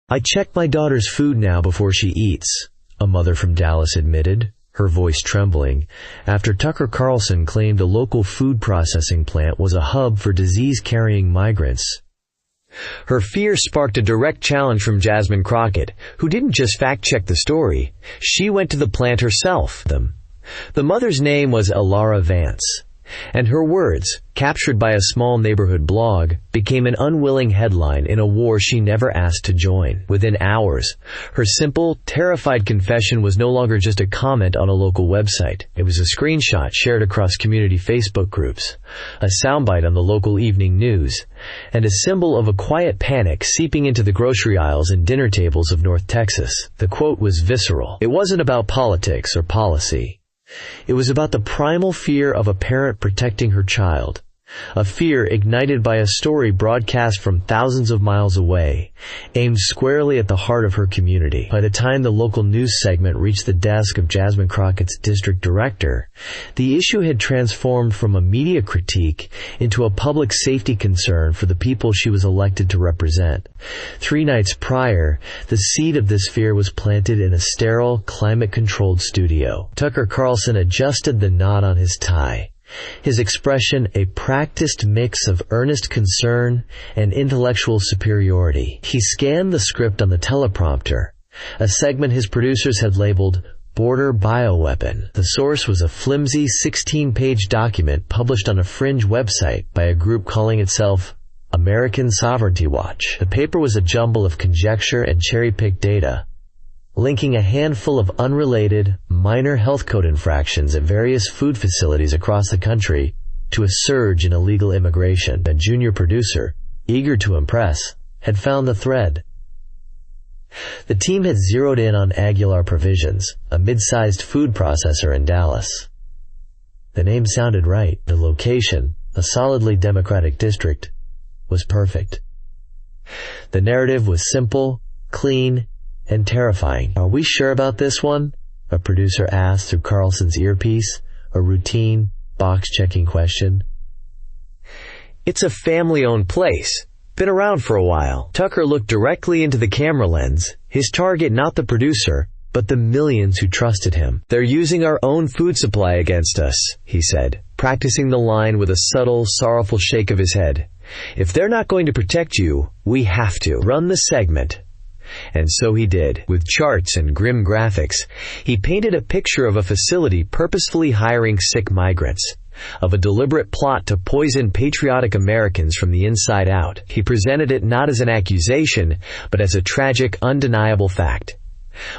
"I check my daughter's food now before she eats," a mother from Dallas admitted, her voice trembling, after Tucker Carlson claimed a local food processing plant was a hub for disease-carrying migrants. Her fear sparked a direct challenge from Jasmine Crockett, who didn't just fact-check the story. She went to the plant herself. The mother's name was Elara Vance, and her words, captured by a small neighborhood blog, became an unwilling headline in a war she never asked to join. Within hours, her simple, terrified confession was no longer just a comment on a local website. It was a screenshot shared across community Facebook groups, a soundbite on the local evening news, and a symbol of a quiet panic seeping into the grocery aisles and dinner tables of North Texas. The quote was visceral. It wasn't about politics or policy. It was about the primal fear of a parent protecting her child, a fear ignited by a story broadcast from thousands of miles away, aimed squarely at the heart of her community. By the time the local news segment reached the desk of Jasmine Crockett's district director, the issue had transformed from a media critique into a public safety concern for the people she was elected to represent. 3 nights prior, the seed of this fear was planted in a sterile, climate-controlled studio. Tucker Carlson adjusted the knot on his tie, his expression a practiced mix of earnest concern and intellectual superiority. He scanned the script on the teleprompter, a segment his producers had labeled Border Bioweapon. The source was a flimsy 16-page document published on a fringe website by a group calling itself American Sovereignty Watch. The paper was a jumble of conjecture and cherry-picked data, linking a handful of unrelated, minor health code infractions at various food facilities across the country to a surge in illegal immigration. A junior producer, eager to impress, had found the thread. The team had zeroed in on Aguilar Provisions, a mid-sized food processor in Dallas. The name sounded right. The location, a solidly Democratic district, was perfect. The narrative was simple, clean, and terrifying. "Are we sure about this one?" a producer asked through Carlson's earpiece, a routine, box-checking question. "It's a family-owned place. Been around for a while." Tucker looked directly into the camera lens, his target not the producer, but the millions who trusted him. "They're using our own food supply against us," he said, practicing the line with a subtle, sorrowful shake of his head. "If they're not going to protect you, we have to. Run the segment." And so he did. With charts and grim graphics, he painted a picture of a facility purposefully hiring sick migrants, of a deliberate plot to poison patriotic Americans from the inside out. He presented it not as an accusation, but as a tragic, undeniable fact.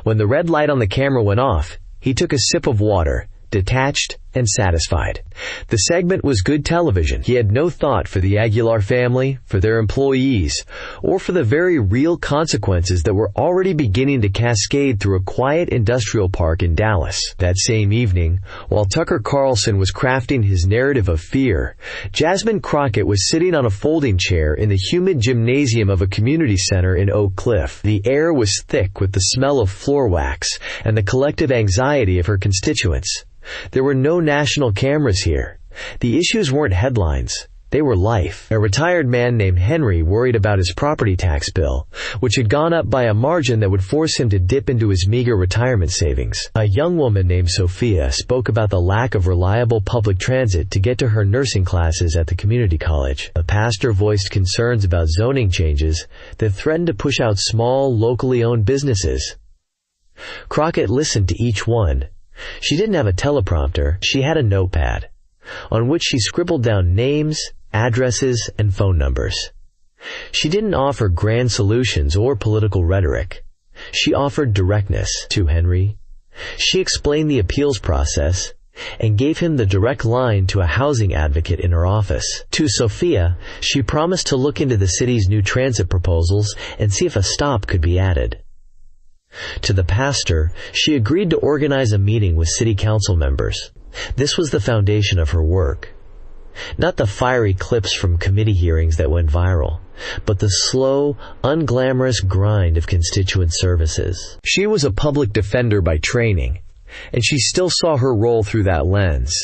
When the red light on the camera went off, he took a sip of water, detached and satisfied. The segment was good television. He had no thought for the Aguilar family, for their employees, or for the very real consequences that were already beginning to cascade through a quiet industrial park in Dallas. That same evening, while Tucker Carlson was crafting his narrative of fear, Jasmine Crockett was sitting on a folding chair in the humid gymnasium of a community center in Oak Cliff. The air was thick with the smell of floor wax and the collective anxiety of her constituents. There were no national cameras here. The issues weren't headlines. They were life. A retired man named Henry worried about his property tax bill, which had gone up by a margin that would force him to dip into his meager retirement savings. A young woman named Sophia spoke about the lack of reliable public transit to get to her nursing classes at the community college. A pastor voiced concerns about zoning changes that threatened to push out small, locally owned businesses. Crockett listened to each one. She didn't have a teleprompter, she had a notepad, on which she scribbled down names, addresses, and phone numbers. She didn't offer grand solutions or political rhetoric. She offered directness to Henry. She explained the appeals process and gave him the direct line to a housing advocate in her office. To Sophia, she promised to look into the city's new transit proposals and see if a stop could be added. To the pastor, she agreed to organize a meeting with city council members. This was the foundation of her work. Not the fiery clips from committee hearings that went viral, but the slow, unglamorous grind of constituent services. She was a public defender by training, and she still saw her role through that lens.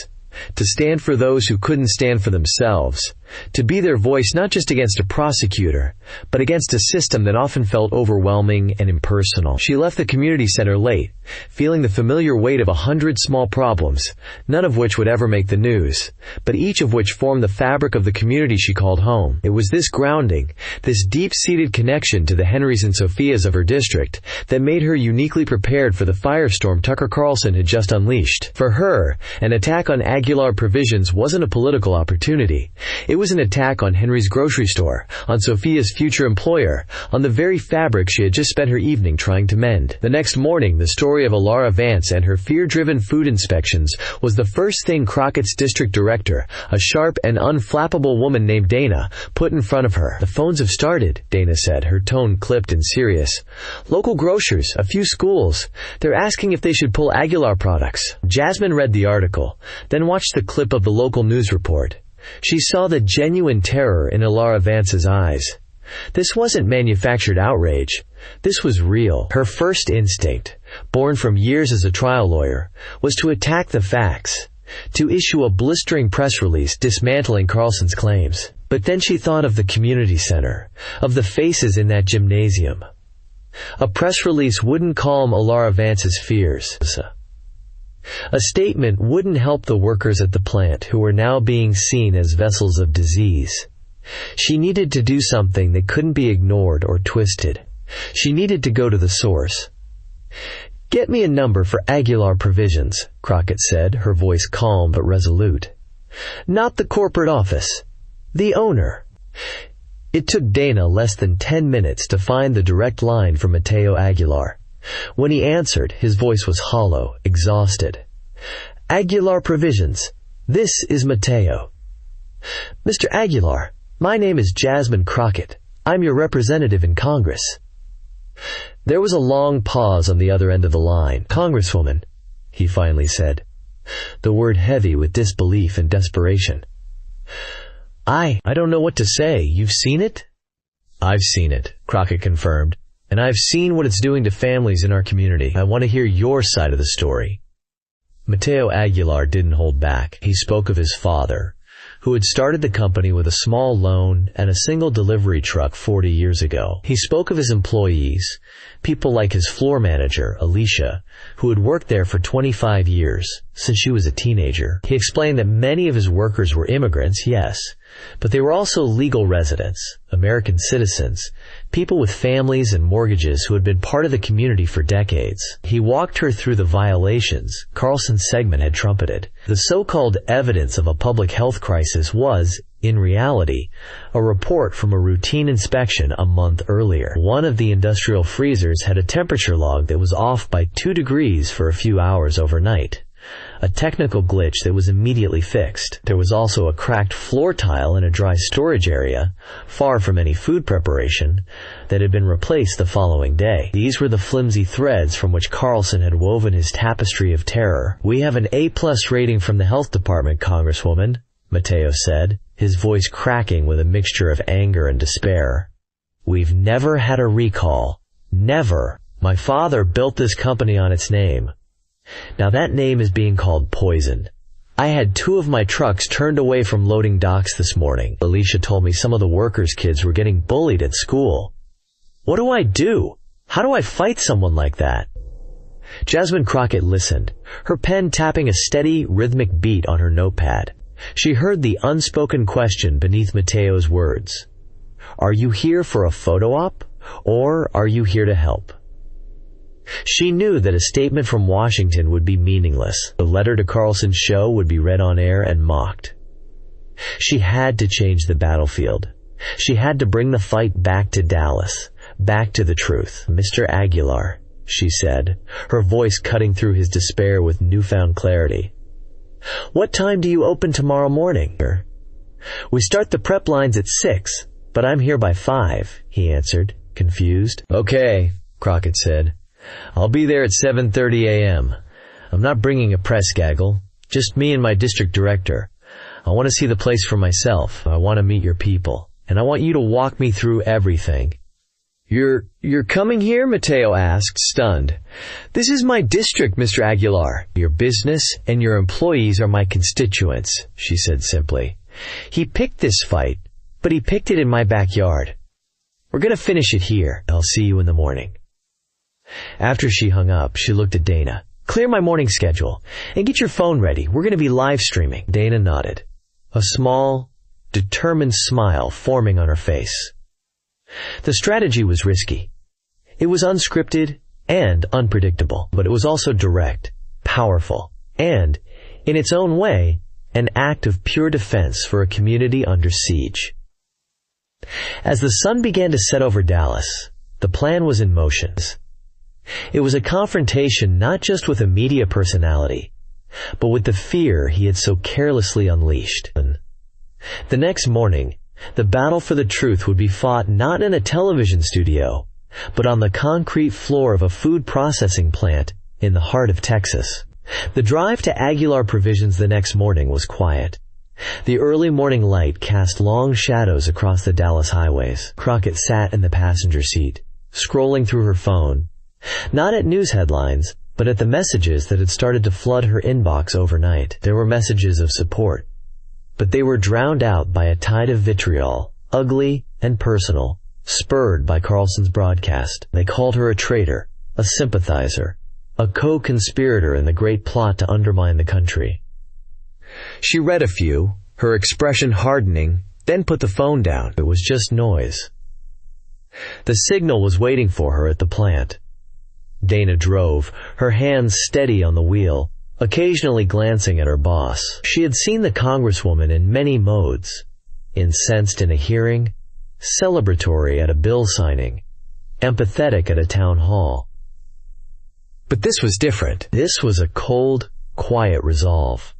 To stand for those who couldn't stand for themselves, to be their voice not just against a prosecutor, but against a system that often felt overwhelming and impersonal. She left the community center late, feeling the familiar weight of 100 small problems, none of which would ever make the news, but each of which formed the fabric of the community she called home. It was this grounding, this deep-seated connection to the Henrys and Sophias of her district, that made her uniquely prepared for the firestorm Tucker Carlson had just unleashed. For her, an attack on Aguilar Provisions wasn't a political opportunity. It was an attack on Henry's grocery store, on Sophia's future employer, on the very fabric she had just spent her evening trying to mend. The next morning, the story of Alara Vance and her fear-driven food inspections was the first thing Crockett's district director, a sharp and unflappable woman named Dana, put in front of her. "The phones have started," Dana said, her tone clipped and serious. "Local grocers, a few schools. They're asking if they should pull Aguilar products." Jasmine read the article, then watched the clip of the local news report. She saw the genuine terror in Alara Vance's eyes. This wasn't manufactured outrage. This was real. Her first instinct, born from years as a trial lawyer, was to attack the facts, to issue a blistering press release dismantling Carlson's claims. But then she thought of the community center, of the faces in that gymnasium. A press release wouldn't calm Alara Vance's fears. A statement wouldn't help the workers at the plant who were now being seen as vessels of disease. She needed to do something that couldn't be ignored or twisted. She needed to go to the source. "Get me a number for Aguilar Provisions," Crockett said, her voice calm but resolute. "Not the corporate office. The owner." It took Dana less than 10 minutes to find the direct line from Mateo Aguilar. When he answered, his voice was hollow, exhausted. "Aguilar Provisions. This is Mateo." "Mr. Aguilar, my name is Jasmine Crockett. I'm your representative in Congress." There was a long pause on the other end of the line. "Congresswoman," he finally said, the word heavy with disbelief and desperation. I don't know what to say. You've seen it?" "I've seen it," Crockett confirmed. "And I've seen what it's doing to families in our community. I want to hear your side of the story." Mateo Aguilar didn't hold back. He spoke of his father, who had started the company with a small loan and a single delivery truck 40 years ago. He spoke of his employees, people like his floor manager, Alicia, who had worked there for 25 years, since she was a teenager. He explained that many of his workers were immigrants, yes, but they were also legal residents, American citizens, people with families and mortgages who had been part of the community for decades. He walked her through the violations Carlson's segment had trumpeted. The so-called evidence of a public health crisis was, in reality, a report from a routine inspection a month earlier. One of the industrial freezers had a temperature log that was off by 2 degrees for a few hours overnight. A technical glitch that was immediately fixed. There was also a cracked floor tile in a dry storage area, far from any food preparation, that had been replaced the following day. These were the flimsy threads from which Carlson had woven his tapestry of terror. "We have an A+ rating from the health department, Congresswoman," Mateo said, his voice cracking with a mixture of anger and despair. "We've never had a recall. Never. My father built this company on its name. Now that name is being called poison. I had 2 of my trucks turned away from loading docks this morning. Alicia told me some of the workers' kids were getting bullied at school. What do I do? How do I fight someone like that?" Jasmine Crockett listened, her pen tapping a steady, rhythmic beat on her notepad. She heard the unspoken question beneath Mateo's words. "Are you here for a photo op, or are you here to help?" She knew that a statement from Washington would be meaningless. The letter to Carlson's show would be read on air and mocked. She had to change the battlefield. She had to bring the fight back to Dallas, back to the truth. "Mr. Aguilar," she said, her voice cutting through his despair with newfound clarity. "What time do you open tomorrow morning?" "We start the prep lines at 6, but I'm here by 5, he answered, confused. "Okay," Crockett said. "I'll be there at 7:30 a.m. I'm not bringing a press gaggle, just me and my district director. I want to see the place for myself. I want to meet your people. And I want you to walk me through everything." You're coming here?" Mateo asked, stunned. "This is my district, Mr. Aguilar. Your business and your employees are my constituents," she said simply. "He picked this fight, but he picked it in my backyard. We're gonna finish it here. I'll see you in the morning." After she hung up, she looked at Dana. "Clear my morning schedule, and get your phone ready. We're gonna be live streaming." Dana nodded, a small, determined smile forming on her face. The strategy was risky. It was unscripted and unpredictable, but it was also direct, powerful, and, in its own way, an act of pure defense for a community under siege. As the sun began to set over Dallas, the plan was in motion. It was a confrontation not just with a media personality, but with the fear he had so carelessly unleashed. The next morning, the battle for the truth would be fought not in a television studio, but on the concrete floor of a food processing plant in the heart of Texas. The drive to Aguilar Provisions the next morning was quiet. The early morning light cast long shadows across the Dallas highways. Crockett sat in the passenger seat, scrolling through her phone, not at news headlines, but at the messages that had started to flood her inbox overnight. There were messages of support, but they were drowned out by a tide of vitriol, ugly and personal, spurred by Carlson's broadcast. They called her a traitor, a sympathizer, a co-conspirator in the great plot to undermine the country. She read a few, her expression hardening, then put the phone down. It was just noise. The signal was waiting for her at the plant. Dana drove, her hands steady on the wheel, occasionally glancing at her boss. She had seen the Congresswoman in many modes: incensed in a hearing, celebratory at a bill signing, empathetic at a town hall. But this was different. This was a cold, quiet resolve.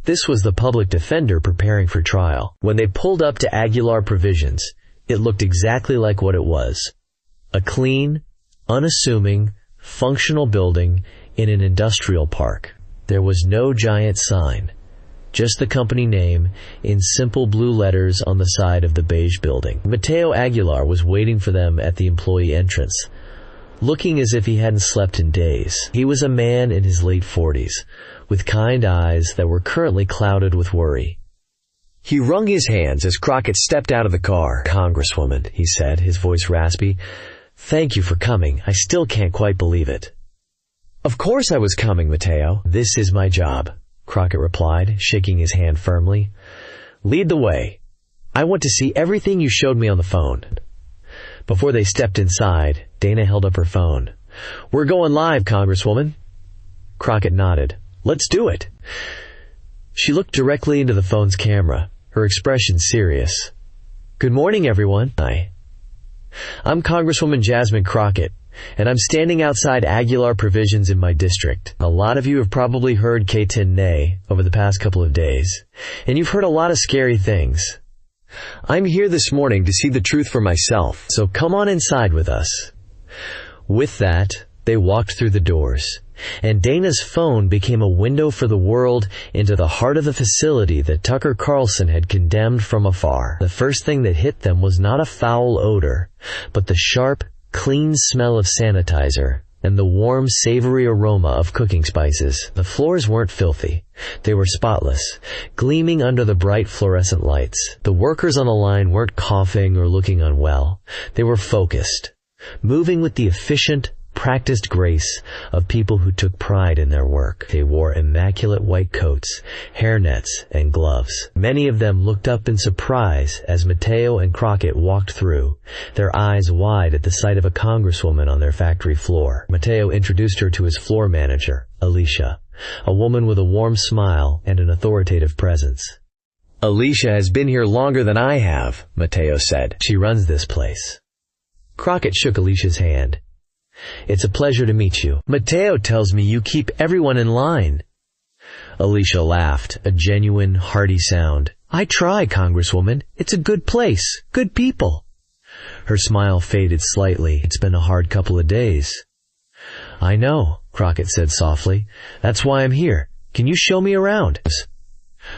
This was the public defender preparing for trial. When they pulled up to Aguilar Provisions, it looked exactly like what it was: a clean, unassuming, functional building in an industrial park. There was no giant sign, just the company name in simple blue letters on the side of the beige building. Mateo Aguilar was waiting for them at the employee entrance, looking as if he hadn't slept in days. He was a man in his late 40s, with kind eyes that were currently clouded with worry. He wrung his hands as Crockett stepped out of the car. "Congresswoman," he said, his voice raspy, "thank you for coming. I still can't quite believe it." "Of course I was coming, Mateo. This is my job," Crockett replied, shaking his hand firmly. "Lead the way. I want to see everything you showed me on the phone." Before they stepped inside, Dana held up her phone. "We're going live, Congresswoman." Crockett nodded. "Let's do it." She looked directly into the phone's camera, her expression serious. "Good morning, everyone. I'm Congresswoman Jasmine Crockett, and I'm standing outside Aguilar Provisions in my district. A lot of you have probably heard K-10 over the past couple of days, and you've heard a lot of scary things. I'm here this morning to see the truth for myself, so come on inside with us." With that, they walked through the doors, and Dana's phone became a window for the world into the heart of the facility that Tucker Carlson had condemned from afar. The first thing that hit them was not a foul odor, but the sharp, clean smell of sanitizer and the warm, savory aroma of cooking spices. The floors weren't filthy. They were spotless, gleaming under the bright fluorescent lights. The workers on the line weren't coughing or looking unwell. They were focused, moving with the efficient, practiced grace of people who took pride in their work. They wore immaculate white coats, hairnets, and gloves. Many of them looked up in surprise as Mateo and Crockett walked through, their eyes wide at the sight of a congresswoman on their factory floor. Mateo introduced her to his floor manager, Alicia, a woman with a warm smile and an authoritative presence. "Alicia has been here longer than I have," Mateo said. "She runs this place." Crockett shook Alicia's hand. "It's a pleasure to meet you. Mateo tells me you keep everyone in line." Alicia laughed, a genuine, hearty sound. "I try, Congresswoman. It's a good place, good people." Her smile faded slightly. "It's been a hard couple of days." "I know," Crockett said softly. "That's why I'm here. Can you show me around?"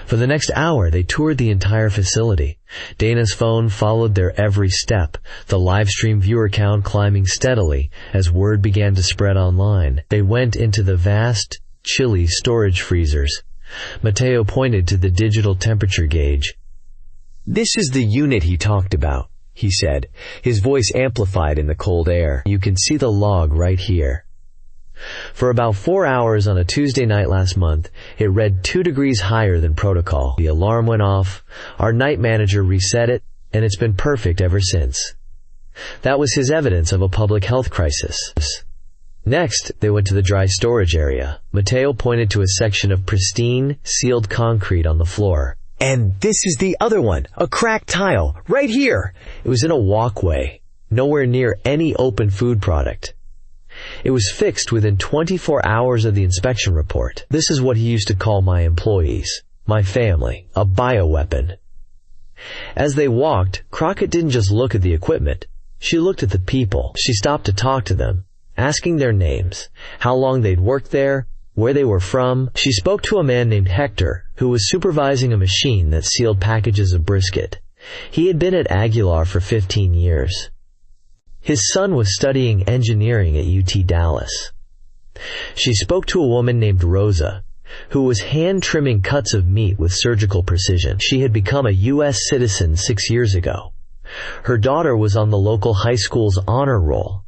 For the next hour, they toured the entire facility. Dana's phone followed their every step, the livestream viewer count climbing steadily as word began to spread online. They went into the vast, chilly storage freezers. Mateo pointed to the digital temperature gauge, "This is the unit he talked about," he said, his voice amplified in the cold air. "You can see the log right here. For about 4 hours on a Tuesday night last month, it read 2 degrees higher than protocol. The alarm went off, our night manager reset it, and it's been perfect ever since." That was his evidence of a public health crisis. Next, they went to the dry storage area. Mateo pointed to a section of pristine, sealed concrete on the floor. "And this is the other one, a cracked tile, right here." It was in a walkway, nowhere near any open food product. It was fixed within 24 hours of the inspection report. "This is what he used to call my employees, my family, a bioweapon." As they walked, Crockett didn't just look at the equipment. She looked at the people. She stopped to talk to them, asking their names, how long they'd worked there, where they were from. She spoke to a man named Hector, who was supervising a machine that sealed packages of brisket. He had been at Aguilar for 15 years. His son was studying engineering at UT Dallas. She spoke to a woman named Rosa, who was hand-trimming cuts of meat with surgical precision. She had become a U.S. citizen 6 years ago. Her daughter was on the local high school's honor roll.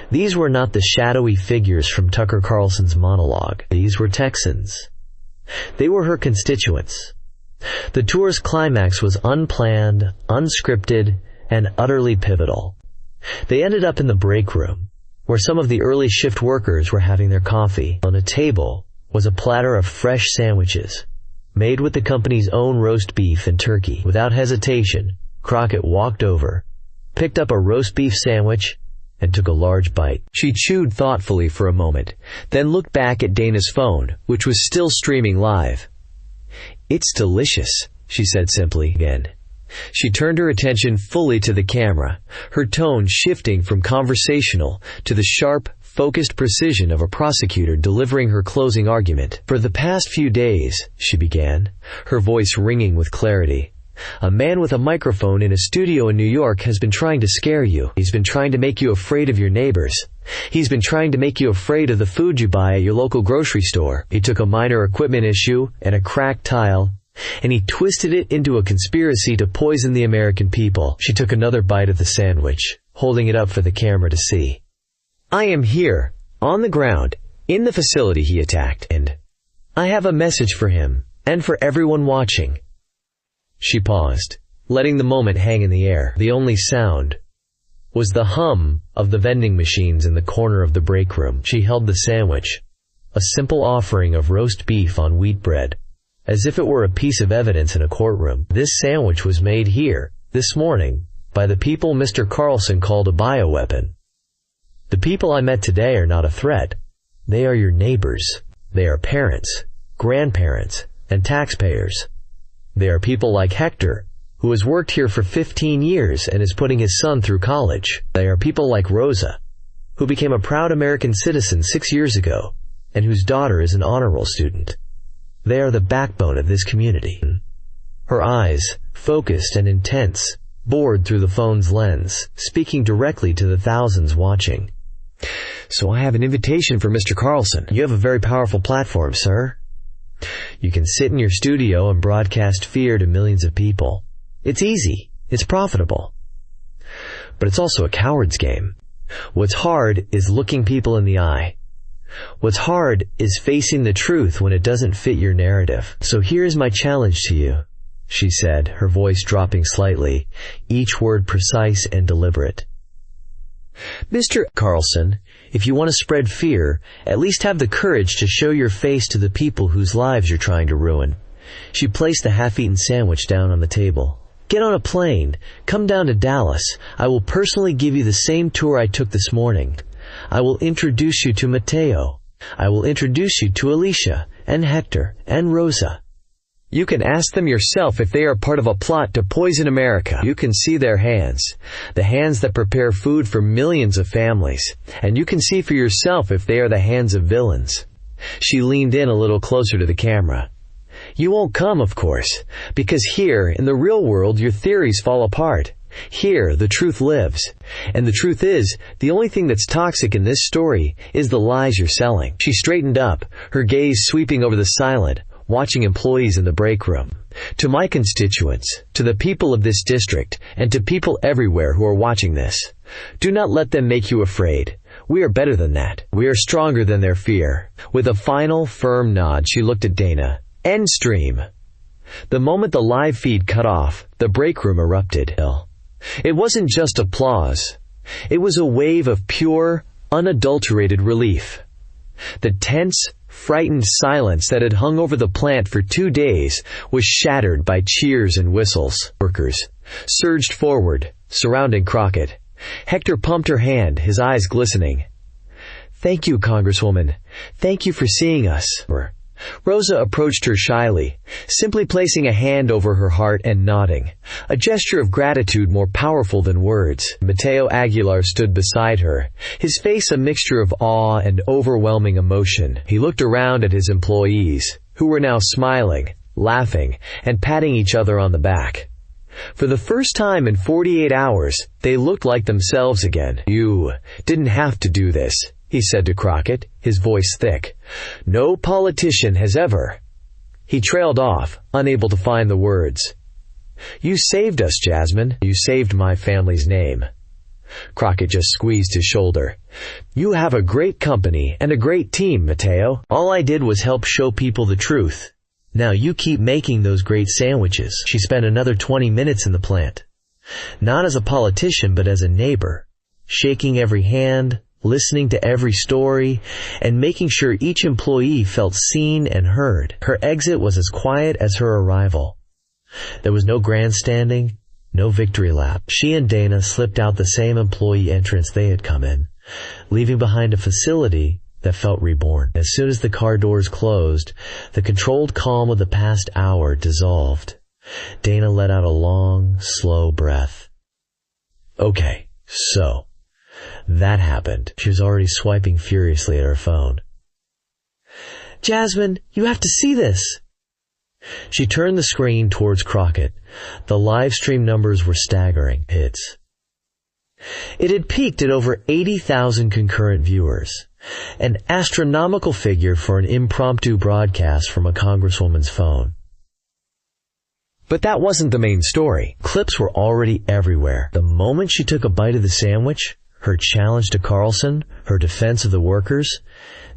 These were not the shadowy figures from Tucker Carlson's monologue. These were Texans. They were her constituents. The tour's climax was unplanned, unscripted, and utterly pivotal. They ended up in the break room, where some of the early shift workers were having their coffee. On a table was a platter of fresh sandwiches, made with the company's own roast beef and turkey. Without hesitation, Crockett walked over, picked up a roast beef sandwich, and took a large bite. She chewed thoughtfully for a moment, then looked back at Dana's phone, which was still streaming live. "It's delicious," she said simply again. She turned her attention fully to the camera, her tone shifting from conversational to the sharp, focused precision of a prosecutor delivering her closing argument. "For the past few days," she began, her voice ringing with clarity, "a man with a microphone in a studio in New York has been trying to scare you. He's been trying to make you afraid of your neighbors. He's been trying to make you afraid of the food you buy at your local grocery store. He took a minor equipment issue and a cracked tile, and he twisted it into a conspiracy to poison the American people." She took another bite of the sandwich, holding it up for the camera to see. "I am here, on the ground, in the facility he attacked, and I have a message for him, and for everyone watching." She paused, letting the moment hang in the air. The only sound was the hum of the vending machines in the corner of the break room. She held the sandwich, a simple offering of roast beef on wheat bread, as if it were a piece of evidence in a courtroom. "This sandwich was made here, this morning, by the people Mr. Carlson called a bioweapon. The people I met today are not a threat. They are your neighbors. They are parents, grandparents, and taxpayers. They are people like Hector, who has worked here for 15 years and is putting his son through college. They are people like Rosa, who became a proud American citizen 6 years ago, and whose daughter is an honor roll student. They are the backbone of this community." Her eyes, focused and intense, bored through the phone's lens, speaking directly to the thousands watching. "So I have an invitation for Mr. Carlson. You have a very powerful platform, sir. You can sit in your studio and broadcast fear to millions of people. It's easy. It's profitable. But it's also a coward's game. What's hard is looking people in the eye. What's hard is facing the truth when it doesn't fit your narrative. So here's my challenge to you," she said, her voice dropping slightly, each word precise and deliberate. "Mr. Carlson, if you want to spread fear, at least have the courage to show your face to the people whose lives you're trying to ruin." She placed the half-eaten sandwich down on the table. "Get on a plane. Come down to Dallas. I will personally give you the same tour I took this morning. I will introduce you to Mateo. I will introduce you to Alicia, and Hector, and Rosa. You can ask them yourself if they are part of a plot to poison America. You can see their hands, the hands that prepare food for millions of families, and you can see for yourself if they are the hands of villains." She leaned in a little closer to the camera. "You won't come, of course, because here, in the real world, your theories fall apart. Here, the truth lives. And the truth is, the only thing that's toxic in this story is the lies you're selling." She straightened up, her gaze sweeping over the silent, watching employees in the break room. To my constituents, to the people of this district, and to people everywhere who are watching this, do not let them make you afraid. We are better than that. We are stronger than their fear." With a final, firm nod, she looked at Dana. End stream. The moment the live feed cut off, the break room erupted. It wasn't just applause. It was a wave of pure, unadulterated relief. The tense, frightened silence that had hung over the plant for 2 days was shattered by cheers and whistles. Workers surged forward, surrounding Crockett. Hector pumped her hand, his eyes glistening. "Thank you, Congresswoman. Thank you for seeing us." Rosa approached her shyly, simply placing a hand over her heart and nodding, a gesture of gratitude more powerful than words. Mateo Aguilar stood beside her, his face a mixture of awe and overwhelming emotion. He looked around at his employees, who were now smiling, laughing, and patting each other on the back. For the first time in 48 hours, they looked like themselves again. "You didn't have to do this," he said to Crockett, his voice thick. "No politician has ever." He trailed off, unable to find the words. "You saved us, Jasmine. You saved my family's name." Crockett just squeezed his shoulder. "You have a great company and a great team, Mateo. All I did was help show people the truth. Now you keep making those great sandwiches." She spent another 20 minutes in the plant. Not as a politician, but as a neighbor, shaking every hand, listening to every story, and making sure each employee felt seen and heard. Her exit was as quiet as her arrival. There was no grandstanding, no victory lap. She and Dana slipped out the same employee entrance they had come in, leaving behind a facility that felt reborn. As soon as the car doors closed, the controlled calm of the past hour dissolved. Dana let out a long, slow breath. "Okay, so that happened." She was already swiping furiously at her phone. "Jasmine, you have to see this." She turned the screen towards Crockett. The live stream numbers were staggering hits. It had peaked at over 80,000 concurrent viewers, an astronomical figure for an impromptu broadcast from a congresswoman's phone. But that wasn't the main story. Clips were already everywhere. The moment she took a bite of the sandwich, her challenge to Carlson, her defense of the workers,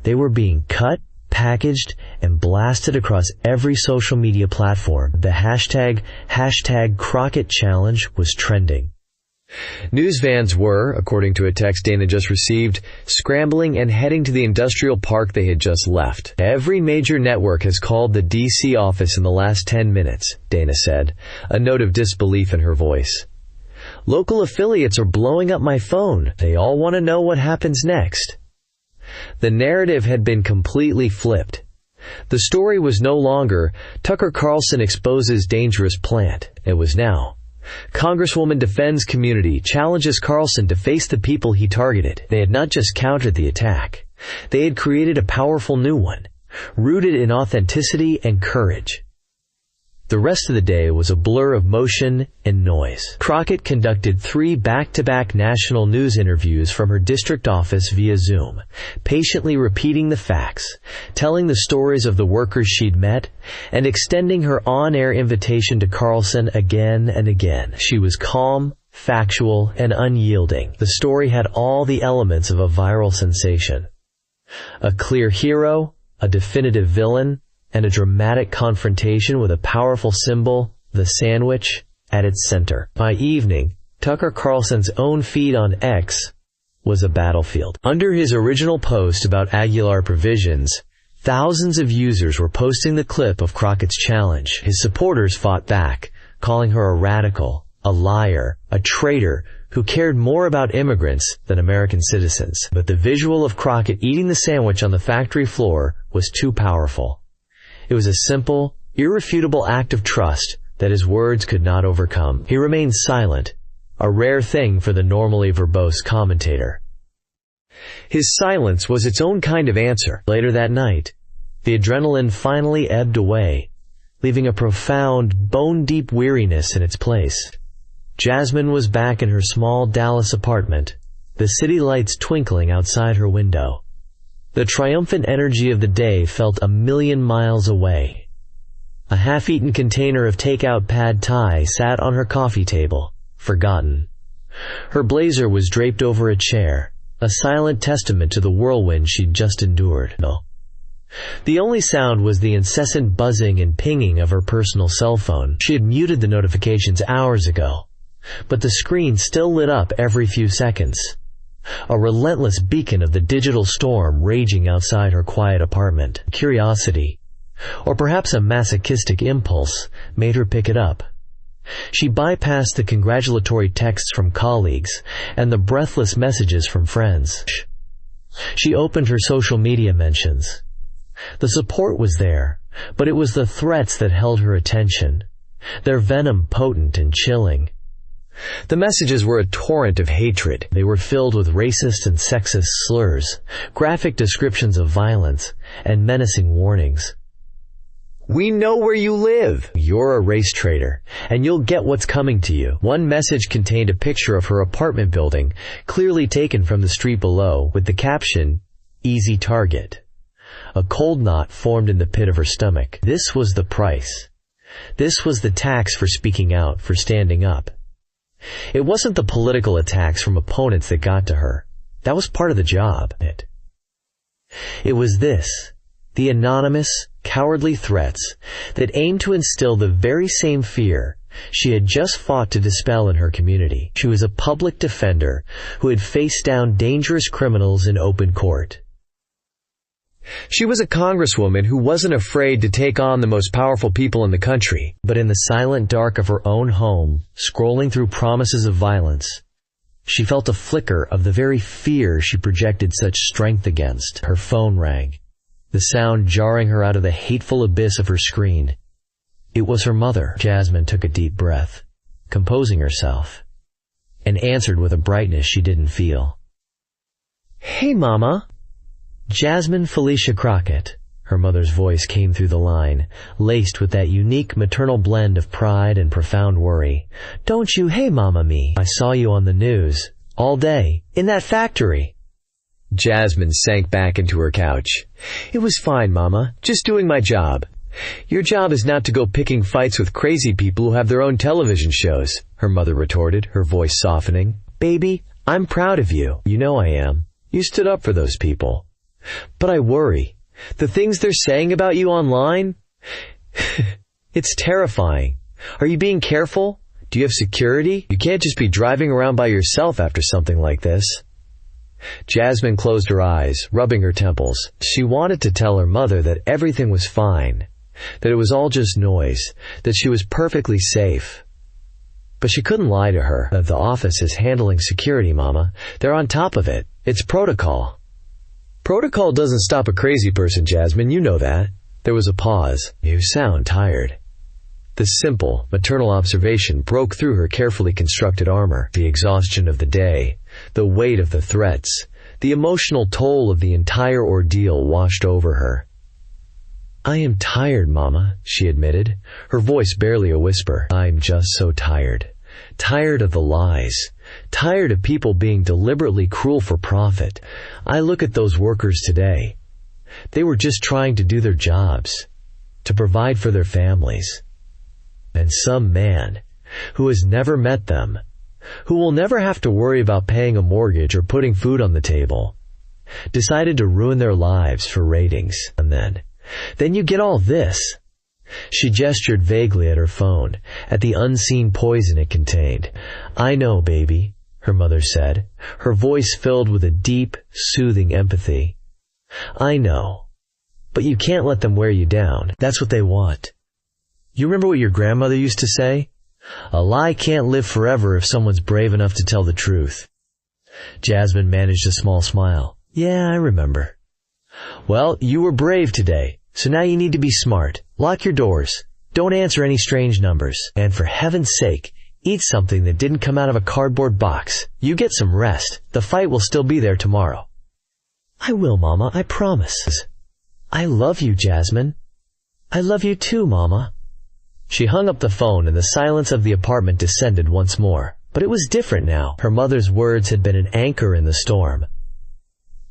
they were being cut, packaged, and blasted across every social media platform. The hashtag Crockett Challenge was trending. News vans were, according to a text Dana just received, scrambling and heading to the industrial park they had just left. "Every major network has called the D.C. office in the last 10 minutes, Dana said, a note of disbelief in her voice. "Local affiliates are blowing up my phone. They all want to know what happens next." The narrative had been completely flipped. The story was no longer, "Tucker Carlson exposes dangerous plant." It was now, "Congresswoman defends community, challenges Carlson to face the people he targeted." They had not just countered the attack. They had created a powerful new one, rooted in authenticity and courage. The rest of the day was a blur of motion and noise. Crockett conducted 3 back-to-back national news interviews from her district office via Zoom, patiently repeating the facts, telling the stories of the workers she'd met, and extending her on-air invitation to Carlson again and again. She was calm, factual, and unyielding. The story had all the elements of a viral sensation. A clear hero, a definitive villain, and a dramatic confrontation with a powerful symbol, the sandwich, at its center. By evening, Tucker Carlson's own feed on X was a battlefield. Under his original post about Aguilar provisions, thousands of users were posting the clip of Crockett's challenge. His supporters fought back, calling her a radical, a liar, a traitor who cared more about immigrants than American citizens. But the visual of Crockett eating the sandwich on the factory floor was too powerful. It was a simple, irrefutable act of trust that his words could not overcome. He remained silent, a rare thing for the normally verbose commentator. His silence was its own kind of answer. Later that night, the adrenaline finally ebbed away, leaving a profound, bone-deep weariness in its place. Jasmine was back in her small Dallas apartment, the city lights twinkling outside her window. The triumphant energy of the day felt 1,000,000 miles away. A half-eaten container of takeout pad thai sat on her coffee table, forgotten. Her blazer was draped over a chair, a silent testament to the whirlwind she'd just endured. The only sound was the incessant buzzing and pinging of her personal cell phone. She had muted the notifications hours ago, but the screen still lit up every few seconds. A relentless beacon of the digital storm raging outside her quiet apartment. Curiosity, or perhaps a masochistic impulse, made her pick it up. She bypassed the congratulatory texts from colleagues and the breathless messages from friends. She opened her social media mentions. The support was there, but it was the threats that held her attention, their venom potent and chilling. The messages were a torrent of hatred. They were filled with racist and sexist slurs, graphic descriptions of violence, and menacing warnings. "We know where you live. You're a race traitor, and you'll get what's coming to you." One message contained a picture of her apartment building, clearly taken from the street below, with the caption, "Easy target." A cold knot formed in the pit of her stomach. This was the price. This was the tax for speaking out, for standing up. It wasn't the political attacks from opponents that got to her. That was part of the job. It was this, the anonymous, cowardly threats that aimed to instill the very same fear she had just fought to dispel in her community. She was a public defender who had faced down dangerous criminals in open court. She was a congresswoman who wasn't afraid to take on the most powerful people in the country. But in the silent dark of her own home, scrolling through promises of violence, she felt a flicker of the very fear she projected such strength against. Her phone rang, the sound jarring her out of the hateful abyss of her screen. It was her mother. Jasmine took a deep breath, composing herself, and answered with a brightness she didn't feel. "Hey, Mama." Jasmine Felicia Crockett, her mother's voice came through the line, laced with that unique maternal blend of pride and profound worry. "Don't you, hey Mama me. I saw you on the news, all day, in that factory." Jasmine sank back into her couch. "It was fine, Mama, just doing my job." "Your job is not to go picking fights with crazy people who have their own television shows," her mother retorted, her voice softening. "Baby, I'm proud of you. You know I am. You stood up for those people. But I worry. The things they're saying about you online? It's terrifying. Are you being careful? Do you have security? You can't just be driving around by yourself after something like this." Jasmine closed her eyes, rubbing her temples. She wanted to tell her mother that everything was fine, that it was all just noise, that she was perfectly safe. But she couldn't lie to her. "The office is handling security, Mama. They're on top of it. It's protocol." "Protocol doesn't stop a crazy person, Jasmine, you know that." There was a pause. "You sound tired." The simple, maternal observation broke through her carefully constructed armor. The exhaustion of the day, the weight of the threats, the emotional toll of the entire ordeal washed over her. "I am tired, Mama," she admitted, her voice barely a whisper. "I'm just so tired. Tired of the lies. Tired of people being deliberately cruel for profit. I look at those workers today. They were just trying to do their jobs, to provide for their families. And some man, who has never met them, who will never have to worry about paying a mortgage or putting food on the table, decided to ruin their lives for ratings. And then you get all this." She gestured vaguely at her phone, at the unseen poison it contained. "I know, baby," her mother said, her voice filled with a deep, soothing empathy. "I know. But you can't let them wear you down. That's what they want. You remember what your grandmother used to say? A lie can't live forever if someone's brave enough to tell the truth." Jasmine managed a small smile. "Yeah, I remember." "Well, you were brave today. So now you need to be smart. Lock your doors. Don't answer any strange numbers. And for heaven's sake, eat something that didn't come out of a cardboard box. You get some rest. The fight will still be there tomorrow." "I will, Mama, I promise." "I love you, Jasmine." "I love you too, Mama." She hung up the phone and the silence of the apartment descended once more. But it was different now. Her mother's words had been an anchor in the storm.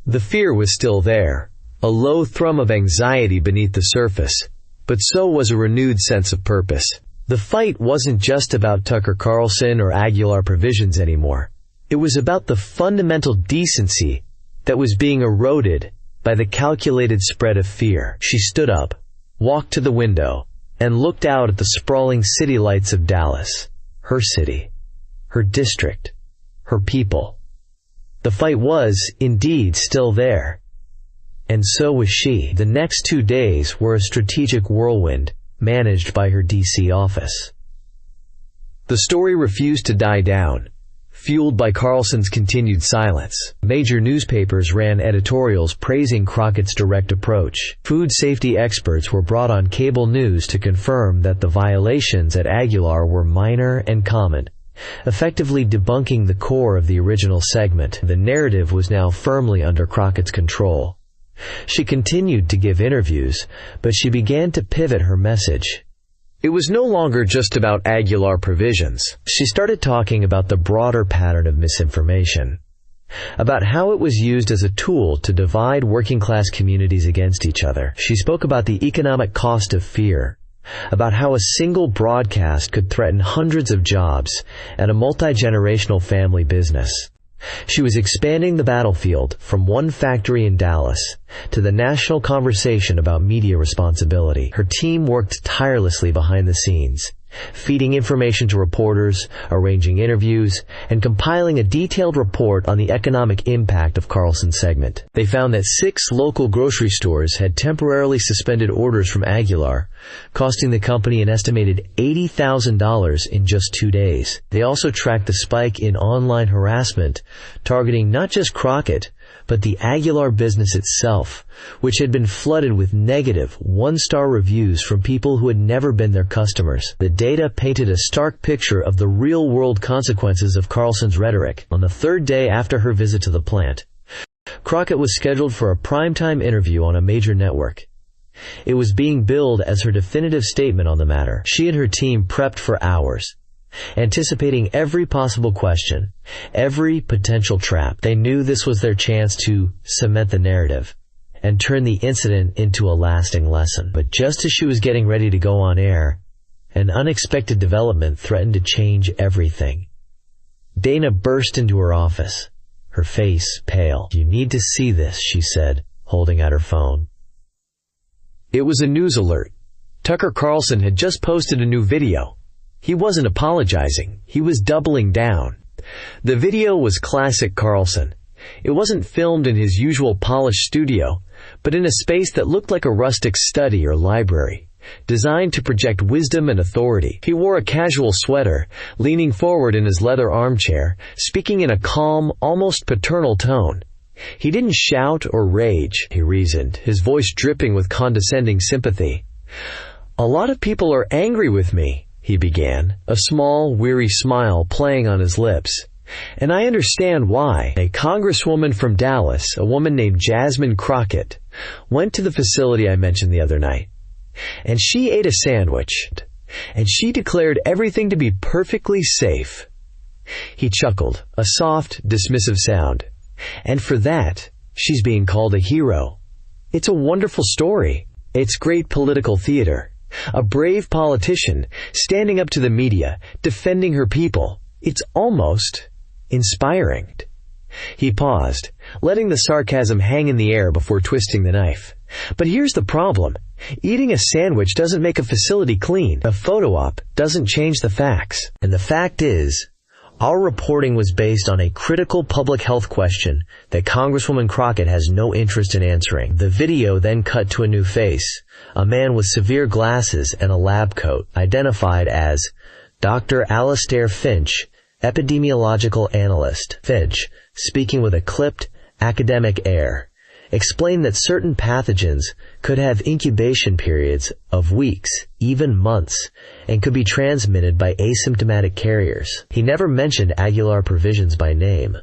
The fear was still there. A low thrum of anxiety beneath the surface, but so was a renewed sense of purpose. The fight wasn't just about Tucker Carlson or Aguilar provisions anymore. It was about the fundamental decency that was being eroded by the calculated spread of fear. She stood up, walked to the window, and looked out at the sprawling city lights of Dallas, her city, her district, her people. The fight was, indeed, still there. And so was she. The next 2 days were a strategic whirlwind, managed by her D.C. office. The story refused to die down, fueled by Carlson's continued silence. Major newspapers ran editorials praising Crockett's direct approach. Food safety experts were brought on cable news to confirm that the violations at Aguilar were minor and common, effectively debunking the core of the original segment. The narrative was now firmly under Crockett's control. She continued to give interviews, but she began to pivot her message. It was no longer just about Aguilar provisions. She started talking about the broader pattern of misinformation, about how it was used as a tool to divide working-class communities against each other. She spoke about the economic cost of fear, about how a single broadcast could threaten hundreds of jobs and a multi-generational family business. She was expanding the battlefield from one factory in Dallas to the national conversation about media responsibility. Her team worked tirelessly behind the scenes, feeding information to reporters, arranging interviews, and compiling a detailed report on the economic impact of Carlson's segment. They found that 6 local grocery stores had temporarily suspended orders from Aguilar, costing the company an estimated $80,000 in just 2 days. They also tracked the spike in online harassment, targeting not just Crockett, but the Aguilar business itself, which had been flooded with negative, 1-star reviews from people who had never been their customers. The data painted a stark picture of the real-world consequences of Carlson's rhetoric. On the 3rd day after her visit to the plant, Crockett was scheduled for a primetime interview on a major network. It was being billed as her definitive statement on the matter. She and her team prepped for hours, anticipating every possible question, every potential trap. They knew this was their chance to cement the narrative and turn the incident into a lasting lesson. But just as she was getting ready to go on air, an unexpected development threatened to change everything. Dana burst into her office, her face pale. "You need to see this," she said, holding out her phone. It was a news alert. Tucker Carlson had just posted a new video. He wasn't apologizing. He was doubling down. The video was classic Carlson. It wasn't filmed in his usual polished studio, but in a space that looked like a rustic study or library, designed to project wisdom and authority. He wore a casual sweater, leaning forward in his leather armchair, speaking in a calm, almost paternal tone. He didn't shout or rage, he reasoned, his voice dripping with condescending sympathy. "A lot of people are angry with me," he began, a small, weary smile playing on his lips. "And I understand why. A congresswoman from Dallas, a woman named Jasmine Crockett, went to the facility I mentioned the other night. And she ate a sandwich. And she declared everything to be perfectly safe." He chuckled, a soft, dismissive sound. "And for that, she's being called a hero. It's a wonderful story. It's great political theater. A brave politician standing up to the media, defending her people. It's almost inspiring." He paused, letting the sarcasm hang in the air before twisting the knife. "But here's the problem. Eating a sandwich doesn't make a facility clean. A photo op doesn't change the facts. And the fact is, our reporting was based on a critical public health question that Congresswoman Crockett has no interest in answering." The video then cut to a new face, a man with severe glasses and a lab coat, identified as Dr. Alastair Finch, epidemiological analyst. Finch, speaking with a clipped, academic air, explained that certain pathogens could have incubation periods of weeks, even months, and could be transmitted by asymptomatic carriers. He never mentioned Aguilar provisions by name,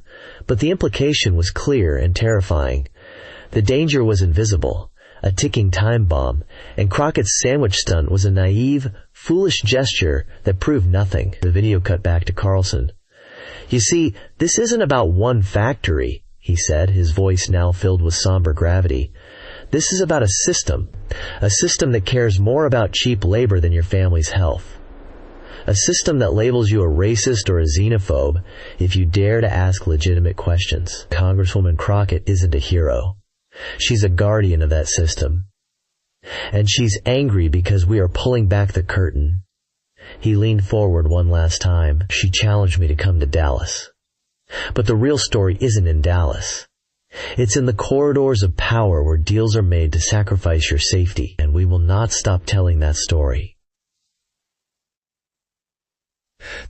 but the implication was clear and terrifying. The danger was invisible, a ticking time bomb, and Crockett's sandwich stunt was a naive, foolish gesture that proved nothing. The video cut back to Carlson. "You see, this isn't about one factory," he said, his voice now filled with somber gravity. This is about a system that cares more about cheap labor than your family's health. A system that labels you a racist or a xenophobe if you dare to ask legitimate questions. Congresswoman Crockett isn't a hero. She's a guardian of that system. And she's angry because we are pulling back the curtain. He leaned forward one last time. She challenged me to come to Dallas. But the real story isn't in Dallas. It's in the corridors of power where deals are made to sacrifice your safety, and we will not stop telling that story.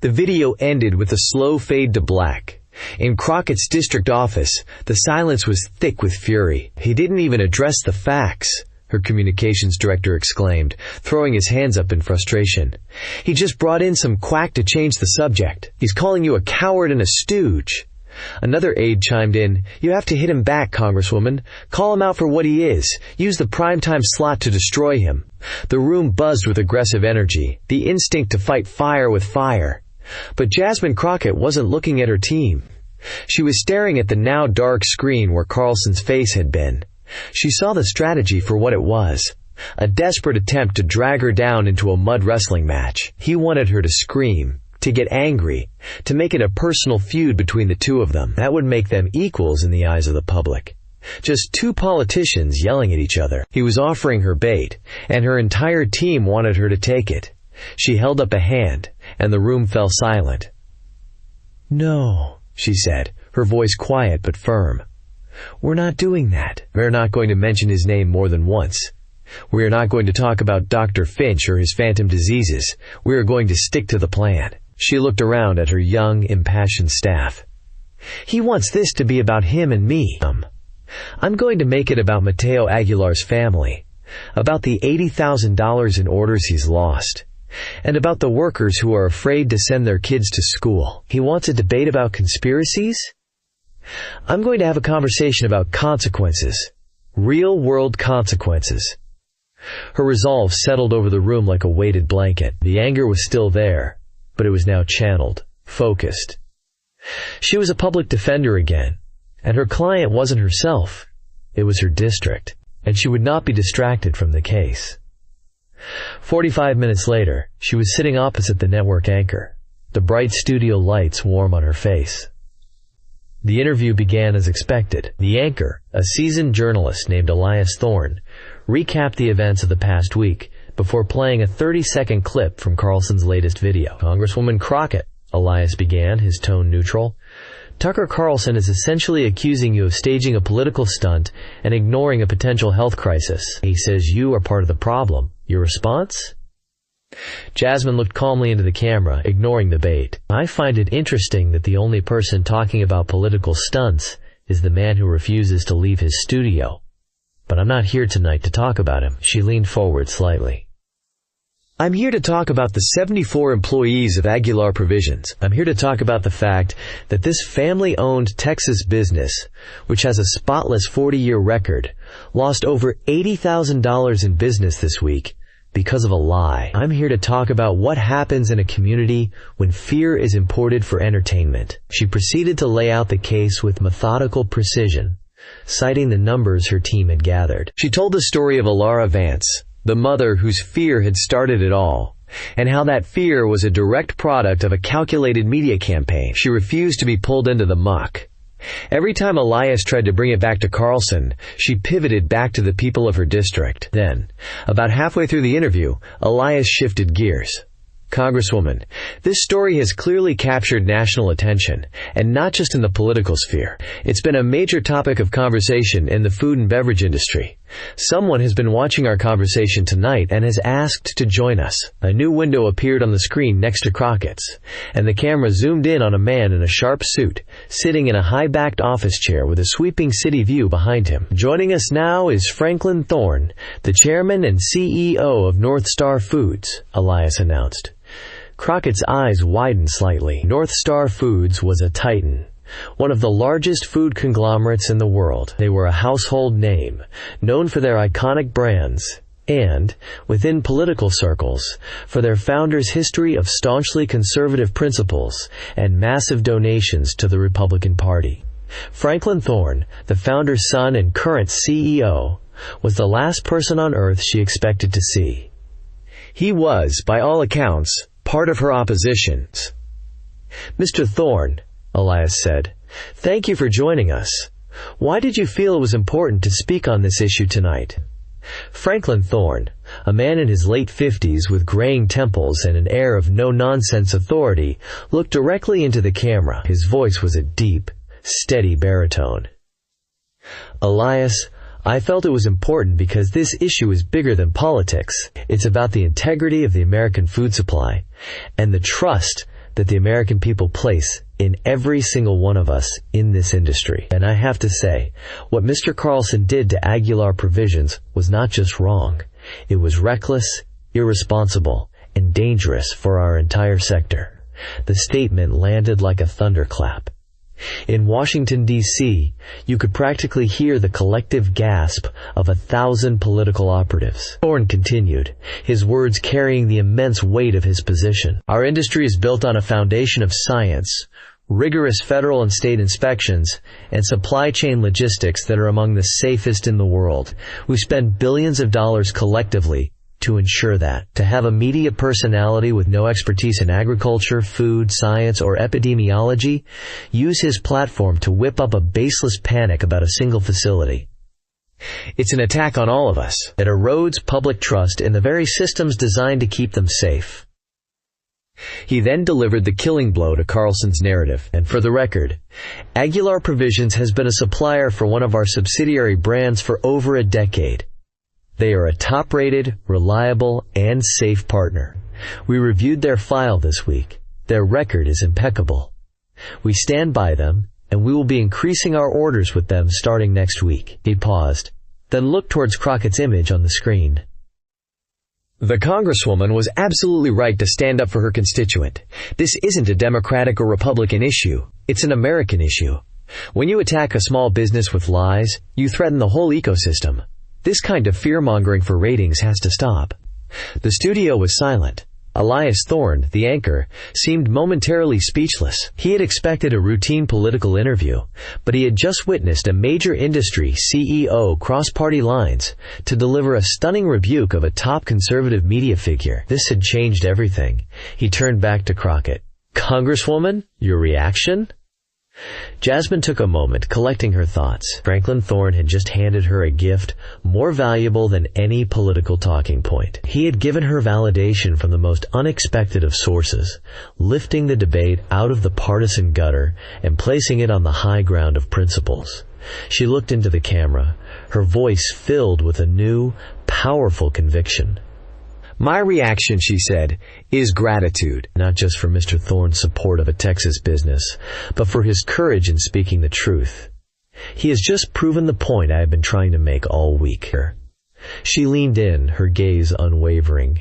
The video ended with a slow fade to black. In Crockett's district office, the silence was thick with fury. "He didn't even address the facts," her communications director exclaimed, throwing his hands up in frustration. "He just brought in some quack to change the subject. He's calling you a coward and a stooge." Another aide chimed in, "You have to hit him back, Congresswoman. Call him out for what he is. Use the primetime slot to destroy him." The room buzzed with aggressive energy, the instinct to fight fire with fire. But Jasmine Crockett wasn't looking at her team. She was staring at the now dark screen where Carlson's face had been. She saw the strategy for what it was, a desperate attempt to drag her down into a mud wrestling match. He wanted her to scream, to get angry, to make it a personal feud between the two of them. That would make them equals in the eyes of the public. Just two politicians yelling at each other. He was offering her bait, and her entire team wanted her to take it. She held up a hand, and the room fell silent. "No," she said, her voice quiet but firm. "We're not doing that. We're not going to mention his name more than once. We are not going to talk about Dr. Finch or his phantom diseases. We are going to stick to the plan." She looked around at her young, impassioned staff. "He wants this to be about him and me. I'm going to make it about Mateo Aguilar's family, about the $80,000 in orders he's lost, and about the workers who are afraid to send their kids to school. He wants a debate about conspiracies? I'm going to have a conversation about consequences, real-world consequences." Her resolve settled over the room like a weighted blanket. The anger was still there, but it was now channeled, focused. She was a public defender again, and her client wasn't herself. It was her district, and she would not be distracted from the case. 45 minutes later, she was sitting opposite the network anchor, the bright studio lights warm on her face. The interview began as expected. The anchor, a seasoned journalist named Elias Thorne, recapped the events of the past week before playing a 30-second clip from Carlson's latest video. "Congresswoman Crockett," Elias began, his tone neutral, "Tucker Carlson is essentially accusing you of staging a political stunt and ignoring a potential health crisis. He says you are part of the problem. Your response?" Jasmine looked calmly into the camera, ignoring the bait. "I find it interesting that the only person talking about political stunts is the man who refuses to leave his studio. But I'm not here tonight to talk about him." She leaned forward slightly. "I'm here to talk about the 74 employees of Aguilar Provisions. I'm here to talk about the fact that this family-owned Texas business, which has a spotless 40-year record, lost over $80,000 in business this week because of a lie. I'm here to talk about what happens in a community when fear is imported for entertainment." She proceeded to lay out the case with methodical precision, citing the numbers her team had gathered. She told the story of Alara Vance, the mother whose fear had started it all, and how that fear was a direct product of a calculated media campaign. She refused to be pulled into the muck. Every time Elias tried to bring it back to Carlson, she pivoted back to the people of her district. Then, about halfway through the interview, Elias shifted gears. "Congresswoman, this story has clearly captured national attention, and not just in the political sphere. It's been a major topic of conversation in the food and beverage industry. Someone has been watching our conversation tonight and has asked to join us." A new window appeared on the screen next to Crockett's, and the camera zoomed in on a man in a sharp suit, sitting in a high-backed office chair with a sweeping city view behind him. "Joining us now is Franklin Thorne, the chairman and CEO of North Star Foods," Elias announced. Crockett's eyes widened slightly. North Star Foods was a titan, one of the largest food conglomerates in the world. They were a household name, known for their iconic brands, and, within political circles, for their founder's history of staunchly conservative principles and massive donations to the Republican Party. Franklin Thorne, the founder's son and current CEO, was the last person on earth she expected to see. He was, by all accounts, part of her opposition. "Mr. Thorne," Elias said, "thank you for joining us. Why did you feel it was important to speak on this issue tonight?" Franklin Thorne, a man in his late 50s with graying temples and an air of no-nonsense authority, looked directly into the camera. His voice was a deep, steady baritone. "Elias, I felt it was important because this issue is bigger than politics. It's about the integrity of the American food supply and the trust that the American people place in every single one of us in this industry. And I have to say, what Mr. Carlson did to Aguilar Provisions was not just wrong. It was reckless, irresponsible, and dangerous for our entire sector." The statement landed like a thunderclap. In Washington, D.C., you could practically hear the collective gasp of 1,000 political operatives. Thorne continued, his words carrying the immense weight of his position. "Our industry is built on a foundation of science, rigorous federal and state inspections, and supply chain logistics that are among the safest in the world. We spend billions of dollars collectively to ensure that. To have a media personality with no expertise in agriculture, food, science, or epidemiology use his platform to whip up a baseless panic about a single facility. It's an attack on all of us. It erodes public trust in the very systems designed to keep them safe." He then delivered the killing blow to Carlson's narrative. "And for the record, Aguilar Provisions has been a supplier for one of our subsidiary brands for over a decade. They are a top-rated, reliable, and safe partner. We reviewed their file this week. Their record is impeccable. We stand by them, and we will be increasing our orders with them starting next week." He paused, then looked towards Crockett's image on the screen. The Congresswoman was absolutely right to stand up for her constituent. This isn't a Democratic or Republican issue. It's an American issue. When you attack a small business with lies, you threaten the whole ecosystem. This kind of fear-mongering for ratings has to stop. The studio was silent. Elias Thorne, the anchor, seemed momentarily speechless. He had expected a routine political interview, but he had just witnessed a major industry CEO cross party lines to deliver a stunning rebuke of a top conservative media figure. This had changed everything. He turned back to Crockett. "Congresswoman, your reaction?" Jasmine took a moment, collecting her thoughts. Franklin Thorne had just handed her a gift more valuable than any political talking point. He had given her validation from the most unexpected of sources, lifting the debate out of the partisan gutter and placing it on the high ground of principles. She looked into the camera, her voice filled with a new, powerful conviction. "My reaction," she said, "is gratitude, not just for Mr. Thorne's support of a Texas business, but for his courage in speaking the truth. He has just proven the point I have been trying to make all week." She leaned in, her gaze unwavering.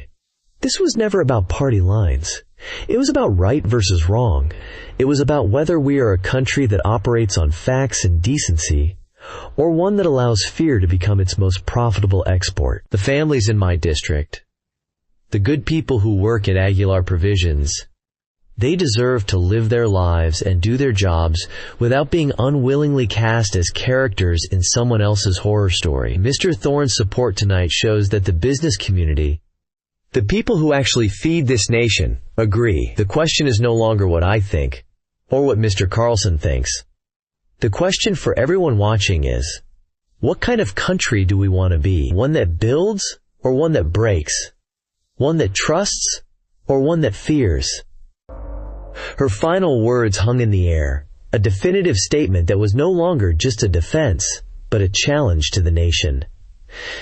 This was never about party lines. It was about right versus wrong. It was about whether we are a country that operates on facts and decency, or one that allows fear to become its most profitable export. "The families in my district, the good people who work at Aguilar Provisions, they deserve to live their lives and do their jobs without being unwillingly cast as characters in someone else's horror story." Mr. Thorne's support tonight shows that the business community, the people who actually feed this nation, agree. The question is no longer what I think, or what Mr. Carlson thinks. The question for everyone watching is, what kind of country do we want to be? One that builds or one that breaks? One that trusts or one that fears? Her final words hung in the air, a definitive statement that was no longer just a defense, but a challenge to the nation.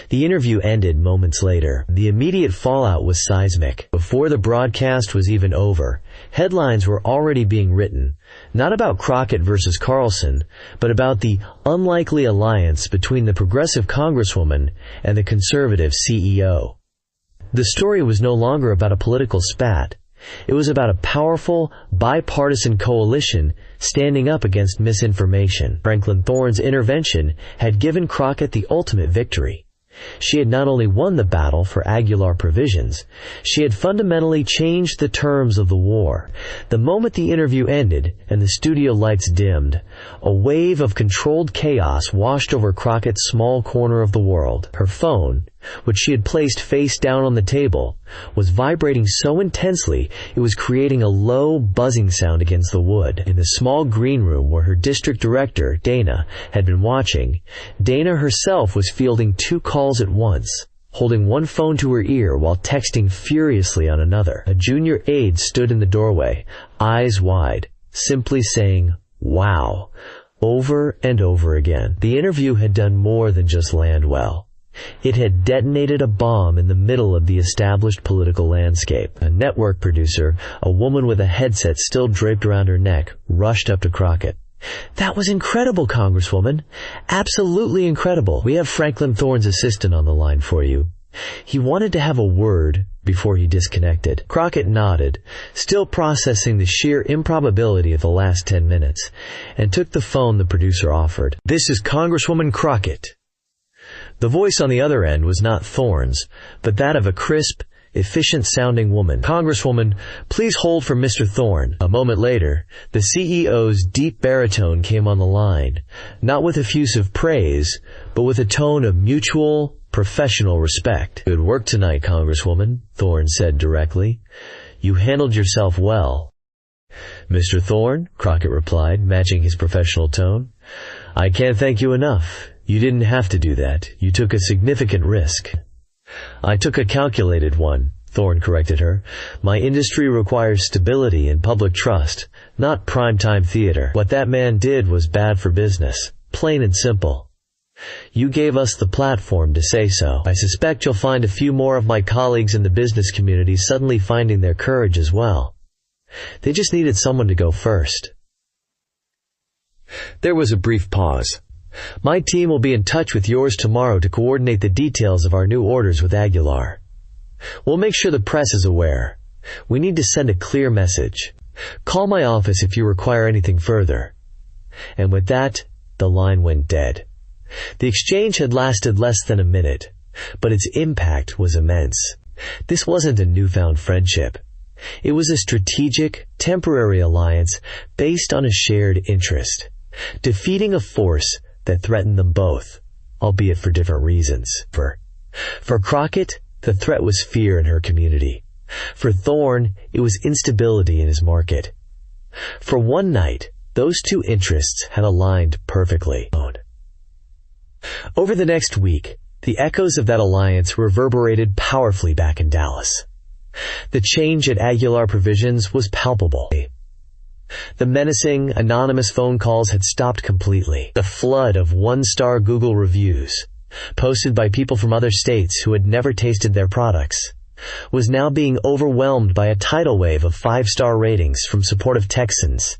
The interview ended moments later. The immediate fallout was seismic. Before the broadcast was even over, headlines were already being written, not about Crockett versus Carlson, but about the unlikely alliance between the progressive Congresswoman and the conservative CEO. The story was no longer about a political spat. It was about a powerful, bipartisan coalition standing up against misinformation. Franklin Thorne's intervention had given Crockett the ultimate victory. She had not only won the battle for Aguilar provisions, she had fundamentally changed the terms of the war. The moment the interview ended and the studio lights dimmed, a wave of controlled chaos washed over Crockett's small corner of the world. Her phone, which she had placed face down on the table, was vibrating so intensely it was creating a low, buzzing sound against the wood. In the small green room where her district director, Dana, had been watching, Dana herself was fielding 2 calls at once, holding one phone to her ear while texting furiously on another. A junior aide stood in the doorway, eyes wide, simply saying, "Wow," over and over again. The interview had done more than just land well. It had detonated a bomb in the middle of the established political landscape. A network producer, a woman with a headset still draped around her neck, rushed up to Crockett. "That was incredible, Congresswoman. Absolutely incredible. We have Franklin Thorne's assistant on the line for you. He wanted to have a word before he disconnected." Crockett nodded, still processing the sheer improbability of the last 10 minutes, and took the phone the producer offered. "This is Congresswoman Crockett." The voice on the other end was not Thorne's, but that of a crisp, efficient-sounding woman. "Congresswoman, please hold for Mr. Thorne." A moment later, the CEO's deep baritone came on the line, not with effusive praise, but with a tone of mutual, professional respect. "Good work tonight, Congresswoman," Thorne said directly. "You handled yourself well." "Mr. Thorne," Crockett replied, matching his professional tone, "I can't thank you enough. You didn't have to do that. You took a significant risk." "I took a calculated one," Thorne corrected her. "My industry requires stability and public trust, not prime-time theater. What that man did was bad for business, plain and simple. You gave us the platform to say so. I suspect you'll find a few more of my colleagues in the business community suddenly finding their courage as well. They just needed someone to go first." There was a brief pause. "My team will be in touch with yours tomorrow to coordinate the details of our new orders with Aguilar. We'll make sure the press is aware. We need to send a clear message. Call my office if you require anything further." And with that, the line went dead. The exchange had lasted less than a minute, but its impact was immense. This wasn't a newfound friendship. It was a strategic, temporary alliance based on a shared interest, defeating a force that threatened them both, albeit for different reasons. For Crockett, the threat was fear in her community. For Thorne, it was instability in his market. For one night, those two interests had aligned perfectly. Over the next week, the echoes of that alliance reverberated powerfully back in Dallas. The change at Aguilar Provisions was palpable. The menacing, anonymous phone calls had stopped completely. The flood of one-star Google reviews, posted by people from other states who had never tasted their products, was now being overwhelmed by a tidal wave of 5-star ratings from supportive Texans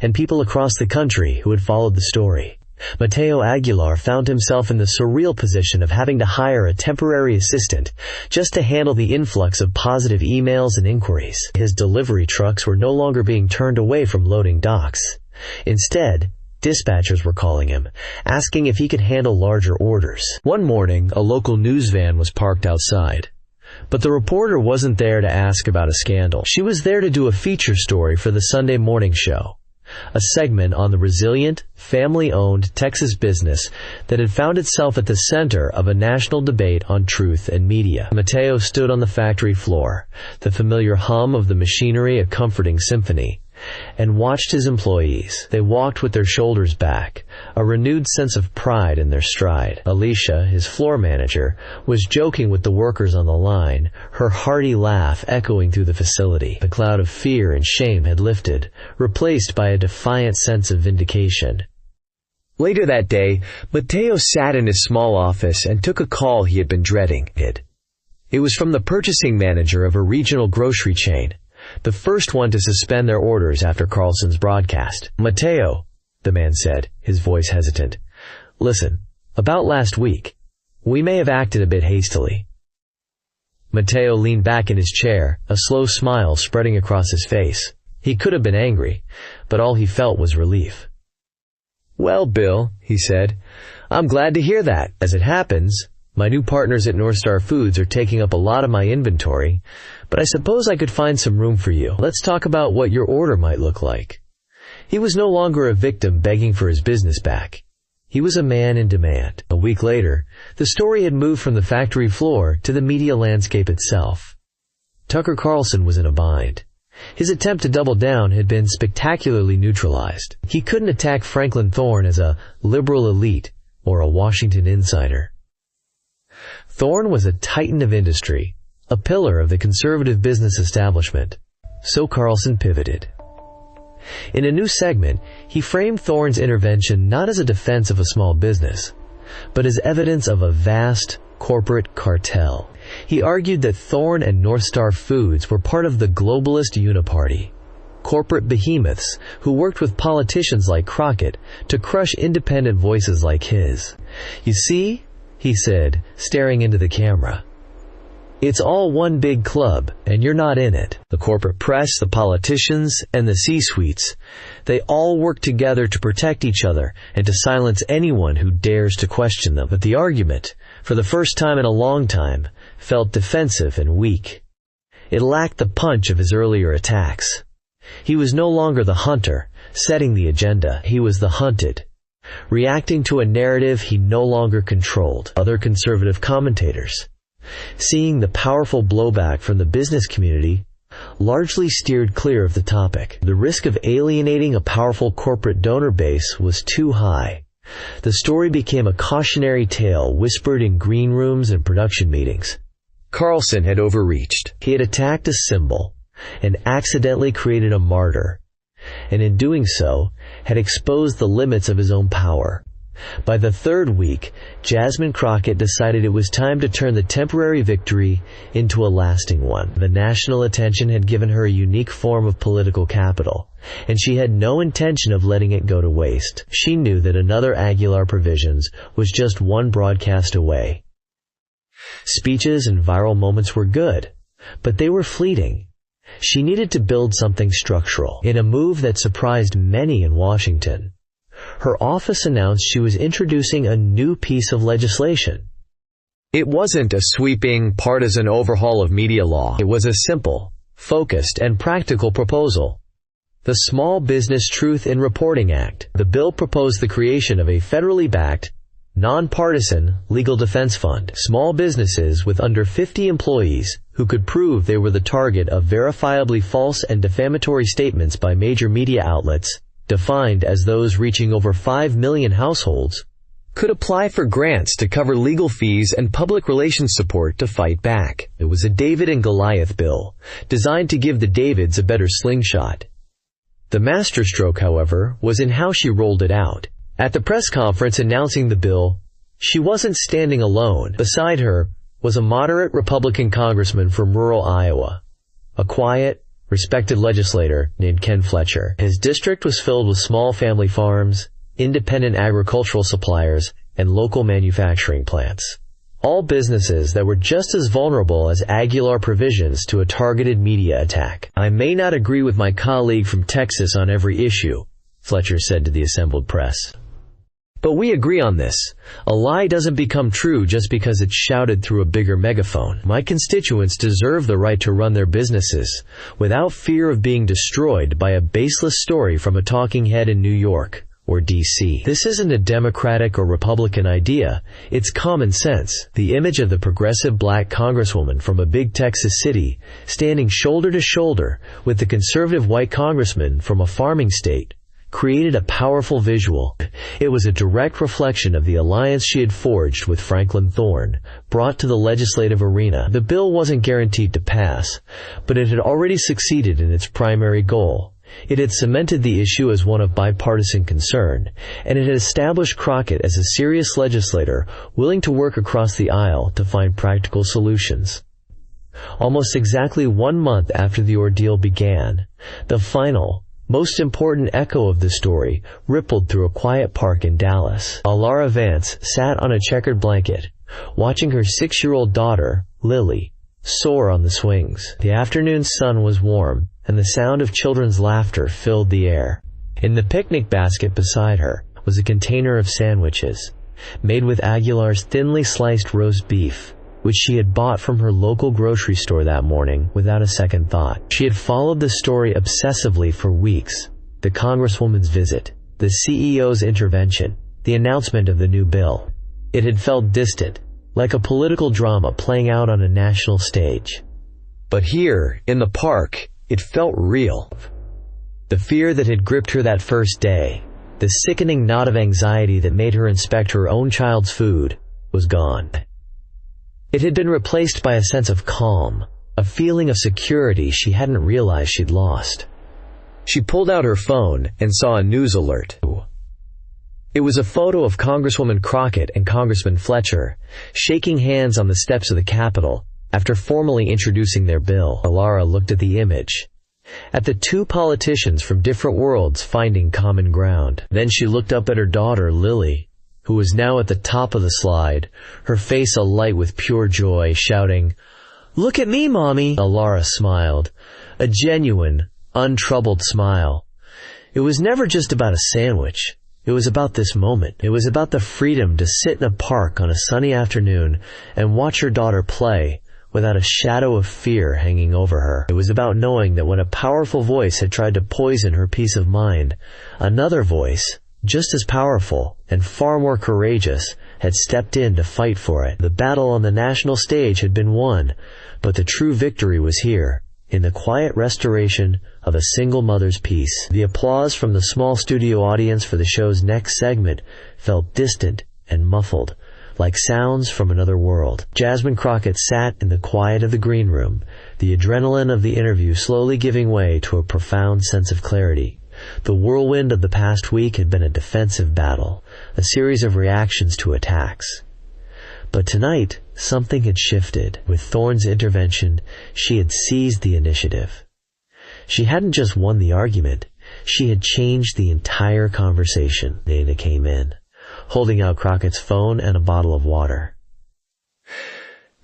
and people across the country who had followed the story. Mateo Aguilar found himself in the surreal position of having to hire a temporary assistant just to handle the influx of positive emails and inquiries. His delivery trucks were no longer being turned away from loading docks. Instead, dispatchers were calling him, asking if he could handle larger orders. One morning, a local news van was parked outside. But the reporter wasn't there to ask about a scandal. She was there to do a feature story for the Sunday morning show, a segment on the resilient, family-owned Texas business that had found itself at the center of a national debate on truth and media. Mateo stood on the factory floor, the familiar hum of the machinery a comforting symphony, and watched his employees. They walked with their shoulders back, a renewed sense of pride in their stride. Alicia, his floor manager, was joking with the workers on the line, her hearty laugh echoing through the facility. The cloud of fear and shame had lifted, replaced by a defiant sense of vindication. Later that day, Mateo sat in his small office and took a call he had been dreading. It was from the purchasing manager of a regional grocery chain, the first one to suspend their orders after Carlson's broadcast. "Mateo," the man said, his voice hesitant, "listen, about last week, we may have acted a bit hastily." Mateo leaned back in his chair, a slow smile spreading across his face. He could have been angry, but all he felt was relief. "Well, Bill," he said, "I'm glad to hear that. As it happens, My new partners at North Star Foods are taking up a lot of my inventory, but I suppose I could find some room for you. Let's talk about what your order might look like." He was no longer a victim begging for his business back. He was a man in demand. A week later, the story had moved from the factory floor to the media landscape itself. Tucker Carlson was in a bind. His attempt to double down had been spectacularly neutralized. He couldn't attack Franklin Thorne as a liberal elite or a Washington insider. Thorne was a titan of industry, a pillar of the conservative business establishment. So Carlson pivoted. In a new segment, he framed Thorne's intervention not as a defense of a small business, but as evidence of a vast corporate cartel. He argued that Thorne and North Star Foods were part of the globalist uniparty, corporate behemoths who worked with politicians like Crockett to crush independent voices like his. "You see," he said, staring into the camera, "it's all one big club, and you're not in it. The corporate press, the politicians, and the C-suites, they all work together to protect each other and to silence anyone who dares to question them." But the argument, for the first time in a long time, felt defensive and weak. It lacked the punch of his earlier attacks. He was no longer the hunter, setting the agenda. He was the hunted, reacting to a narrative he no longer controlled. Other conservative commentators, seeing the powerful blowback from the business community, largely steered clear of the topic. The risk of alienating a powerful corporate donor base was too high. The story became a cautionary tale whispered in green rooms and production meetings. Carlson had overreached. He had attacked a symbol and accidentally created a martyr, and in doing so, had exposed the limits of his own power. By the third week, Jasmine Crockett decided it was time to turn the temporary victory into a lasting one. The national attention had given her a unique form of political capital, and she had no intention of letting it go to waste. She knew that another Aguilar Provisions was just one broadcast away. Speeches and viral moments were good, but they were fleeting. She needed to build something structural. In a move that surprised many in Washington, her office announced she was introducing a new piece of legislation. It wasn't a sweeping, partisan overhaul of media law. It was a simple, focused, and practical proposal. The Small Business Truth in Reporting Act. The bill proposed the creation of a federally backed, nonpartisan legal defense fund. Small businesses with under 50 employees who could prove they were the target of verifiably false and defamatory statements by major media outlets, defined as those reaching over 5 million households, could apply for grants to cover legal fees and public relations support to fight back. It was a David and Goliath bill, designed to give the Davids a better slingshot. The masterstroke, however, was in how she rolled it out. At the press conference announcing the bill, she wasn't standing alone. Beside her was a moderate Republican congressman from rural Iowa, a quiet, respected legislator named Ken Fletcher. His district was filled with small family farms, independent agricultural suppliers, and local manufacturing plants. All businesses that were just as vulnerable as Aguilar Provisions to a targeted media attack. "I may not agree with my colleague from Texas on every issue," Fletcher said to the assembled press, "but we agree on this. A lie doesn't become true just because it's shouted through a bigger megaphone. My constituents deserve the right to run their businesses without fear of being destroyed by a baseless story from a talking head in New York or D.C. This isn't a Democratic or Republican idea. It's common sense." The image of the progressive black congresswoman from a big Texas city standing shoulder to shoulder with the conservative white congressman from a farming state created a powerful visual. It was a direct reflection of the alliance she had forged with Franklin Thorne, brought to the legislative arena. The bill wasn't guaranteed to pass, but it had already succeeded in its primary goal. It had cemented the issue as one of bipartisan concern, and it had established Crockett as a serious legislator willing to work across the aisle to find practical solutions. Almost exactly 1 month after the ordeal began, the final, most important echo of the story rippled through a quiet park in Dallas. Alara Vance sat on a checkered blanket, watching her 6-year-old daughter, Lily, soar on the swings. The afternoon sun was warm, and the sound of children's laughter filled the air. In the picnic basket beside her was a container of sandwiches. made with Aguilar's thinly sliced roast beef, which she had bought from her local grocery store that morning without a second thought. She had followed the story obsessively for weeks. The Congresswoman's visit, the CEO's intervention, the announcement of the new bill. It had felt distant, like a political drama playing out on a national stage. But here, in the park, it felt real. The fear that had gripped her that first day, the sickening knot of anxiety that made her inspect her own child's food, was gone. It had been replaced by a sense of calm, a feeling of security she hadn't realized she'd lost. She pulled out her phone and saw a news alert. It was a photo of Congresswoman Crockett and Congressman Fletcher shaking hands on the steps of the Capitol after formally introducing their bill. Alara looked at the image, at the two politicians from different worlds finding common ground. Then she looked up at her daughter, Lily, who was now at the top of the slide, her face alight with pure joy, shouting, "Look at me, Mommy!" Alara smiled, a genuine, untroubled smile. It was never just about a sandwich. It was about this moment. It was about the freedom to sit in a park on a sunny afternoon and watch her daughter play without a shadow of fear hanging over her. It was about knowing that when a powerful voice had tried to poison her peace of mind, another voice, just as powerful and far more courageous, had stepped in to fight for it. The battle on the national stage had been won, but the true victory was here, in the quiet restoration of a single mother's peace. The applause from the small studio audience for the show's next segment felt distant and muffled, like sounds from another world. Jasmine Crockett sat in the quiet of the green room, the adrenaline of the interview slowly giving way to a profound sense of clarity. The whirlwind of the past week had been a defensive battle, a series of reactions to attacks. But tonight, something had shifted. With Thorne's intervention, she had seized the initiative. She hadn't just won the argument, she had changed the entire conversation. Dana came in, holding out Crockett's phone and a bottle of water.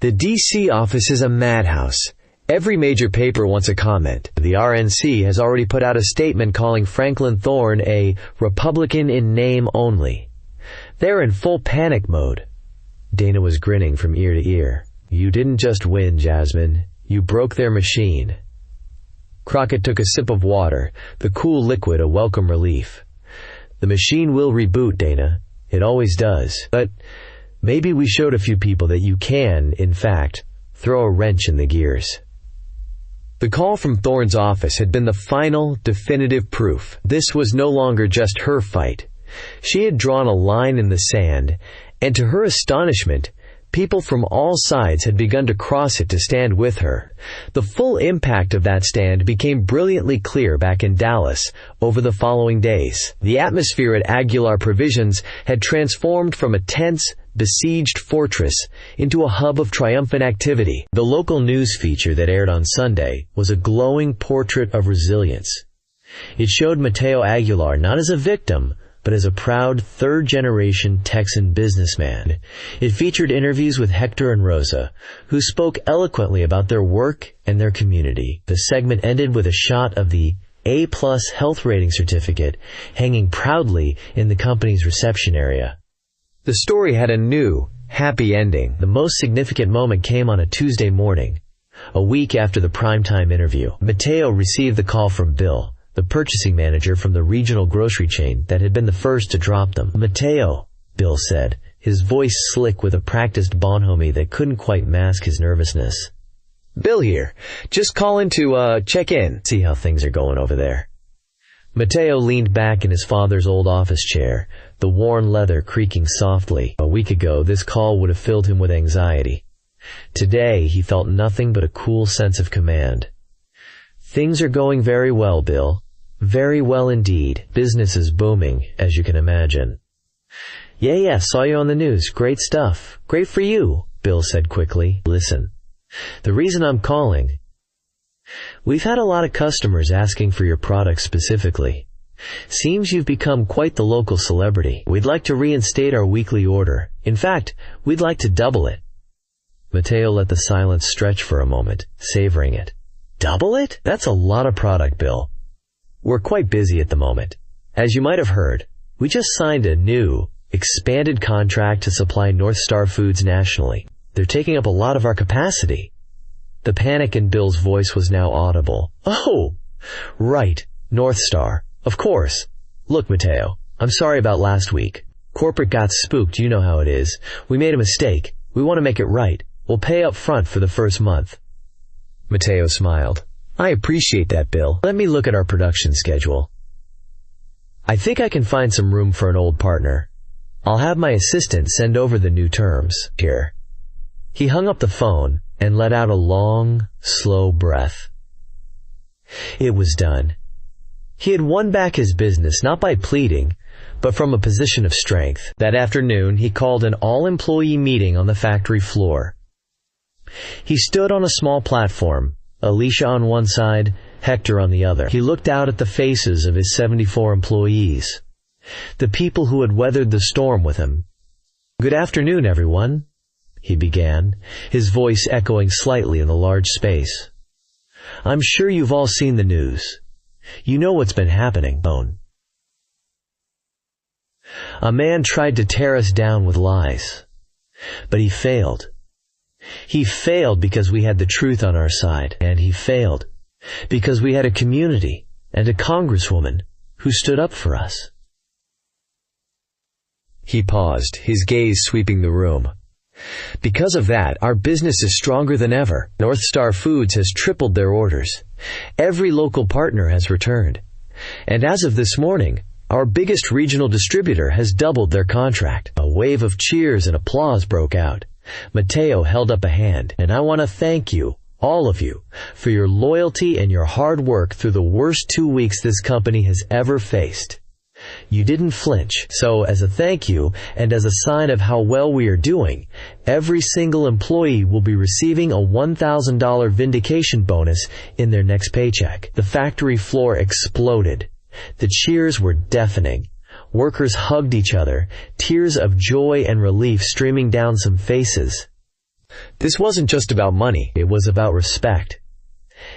The D.C. office is a madhouse. Every major paper wants a comment. The RNC has already put out a statement calling Franklin Thorne a Republican in name only. They're in full panic mode. Dana was grinning from ear to ear. You didn't just win, Jasmine. You broke their machine. Crockett took a sip of water, the cool liquid a welcome relief. The machine will reboot, Dana. It always does. But maybe we showed a few people that you can, in fact, throw a wrench in the gears. The call from Thorne's office had been the final, definitive proof. This was no longer just her fight. She had drawn a line in the sand, and to her astonishment, people from all sides had begun to cross it to stand with her. The full impact of that stand became brilliantly clear back in Dallas over the following days. The atmosphere at Aguilar Provisions had transformed from a tense, besieged fortress into a hub of triumphant activity. The local news feature that aired on Sunday was a glowing portrait of resilience. It showed Mateo Aguilar not as a victim, but as a proud third-generation Texan businessman. It featured interviews with Hector and Rosa, who spoke eloquently about their work and their community. The segment ended with a shot of the A+ health rating certificate hanging proudly in the company's reception area. The story had a new, happy ending. The most significant moment came on a Tuesday morning, a week after the primetime interview. Mateo received the call from Bill, the purchasing manager from the regional grocery chain that had been the first to drop them. "Mateo," Bill said, his voice slick with a practiced bonhomie that couldn't quite mask his nervousness. "Bill here. Just calling to, check in. See how things are going over there." Mateo leaned back in his father's old office chair, the worn leather creaking softly. A week ago, this call would have filled him with anxiety. Today, he felt nothing but a cool sense of command. "Things are going very well, Bill. Very well indeed. Business is booming, as you can imagine." Yeah, saw you on the news. Great stuff. Great for you," Bill said quickly. "Listen, the reason I'm calling, we've had a lot of customers asking for your product specifically. Seems you've become quite the local celebrity. We'd like to reinstate our weekly order. In fact, we'd like to double it." Mateo let the silence stretch for a moment, savoring it. "Double it? That's a lot of product, Bill. We're quite busy at the moment. As you might have heard, we just signed a new, Expanded contract to supply North Star Foods nationally. They're taking up a lot of our capacity. The panic in Bill's voice was now audible. Oh, right, North Star. Of course. Look, Mateo, I'm sorry about last week. Corporate got spooked, you know how it is. We made a mistake. We want to make it right. We'll pay up front for the first month. Mateo smiled. I appreciate that, Bill. Let me look at our production schedule. I think I can find some room for an old partner. I'll have my assistant send over the new terms. Here. He hung up the phone and let out a long, slow breath. It was done. He had won back his business not by pleading, but from a position of strength. That afternoon, he called an all-employee meeting on the factory floor. He stood on a small platform, Alicia on one side, Hector on the other. He looked out at the faces of his 74 employees, the people who had weathered the storm with him. "Good afternoon, everyone," he began, his voice echoing slightly in the large space. "I'm sure you've all seen the news. You know what's been happening. A man tried to tear us down with lies, but he failed. He failed because we had the truth on our side, and he failed because we had a community and a congresswoman who stood up for us." He paused, his gaze sweeping the room. "Because of that, our business is stronger than ever. North Star Foods has tripled their orders. Every local partner has returned. And as of this morning, our biggest regional distributor has doubled their contract." A wave of cheers and applause broke out. Mateo held up a hand. "And I want to thank you, all of you, for your loyalty and your hard work through the worst 2 weeks this company has ever faced. You didn't flinch. So as a thank you, and as a sign of how well we are doing, every single employee will be receiving a $1,000 vindication bonus in their next paycheck." The factory floor exploded. The cheers were deafening. Workers hugged each other, tears of joy and relief streaming down some faces. This wasn't just about money. It was about respect.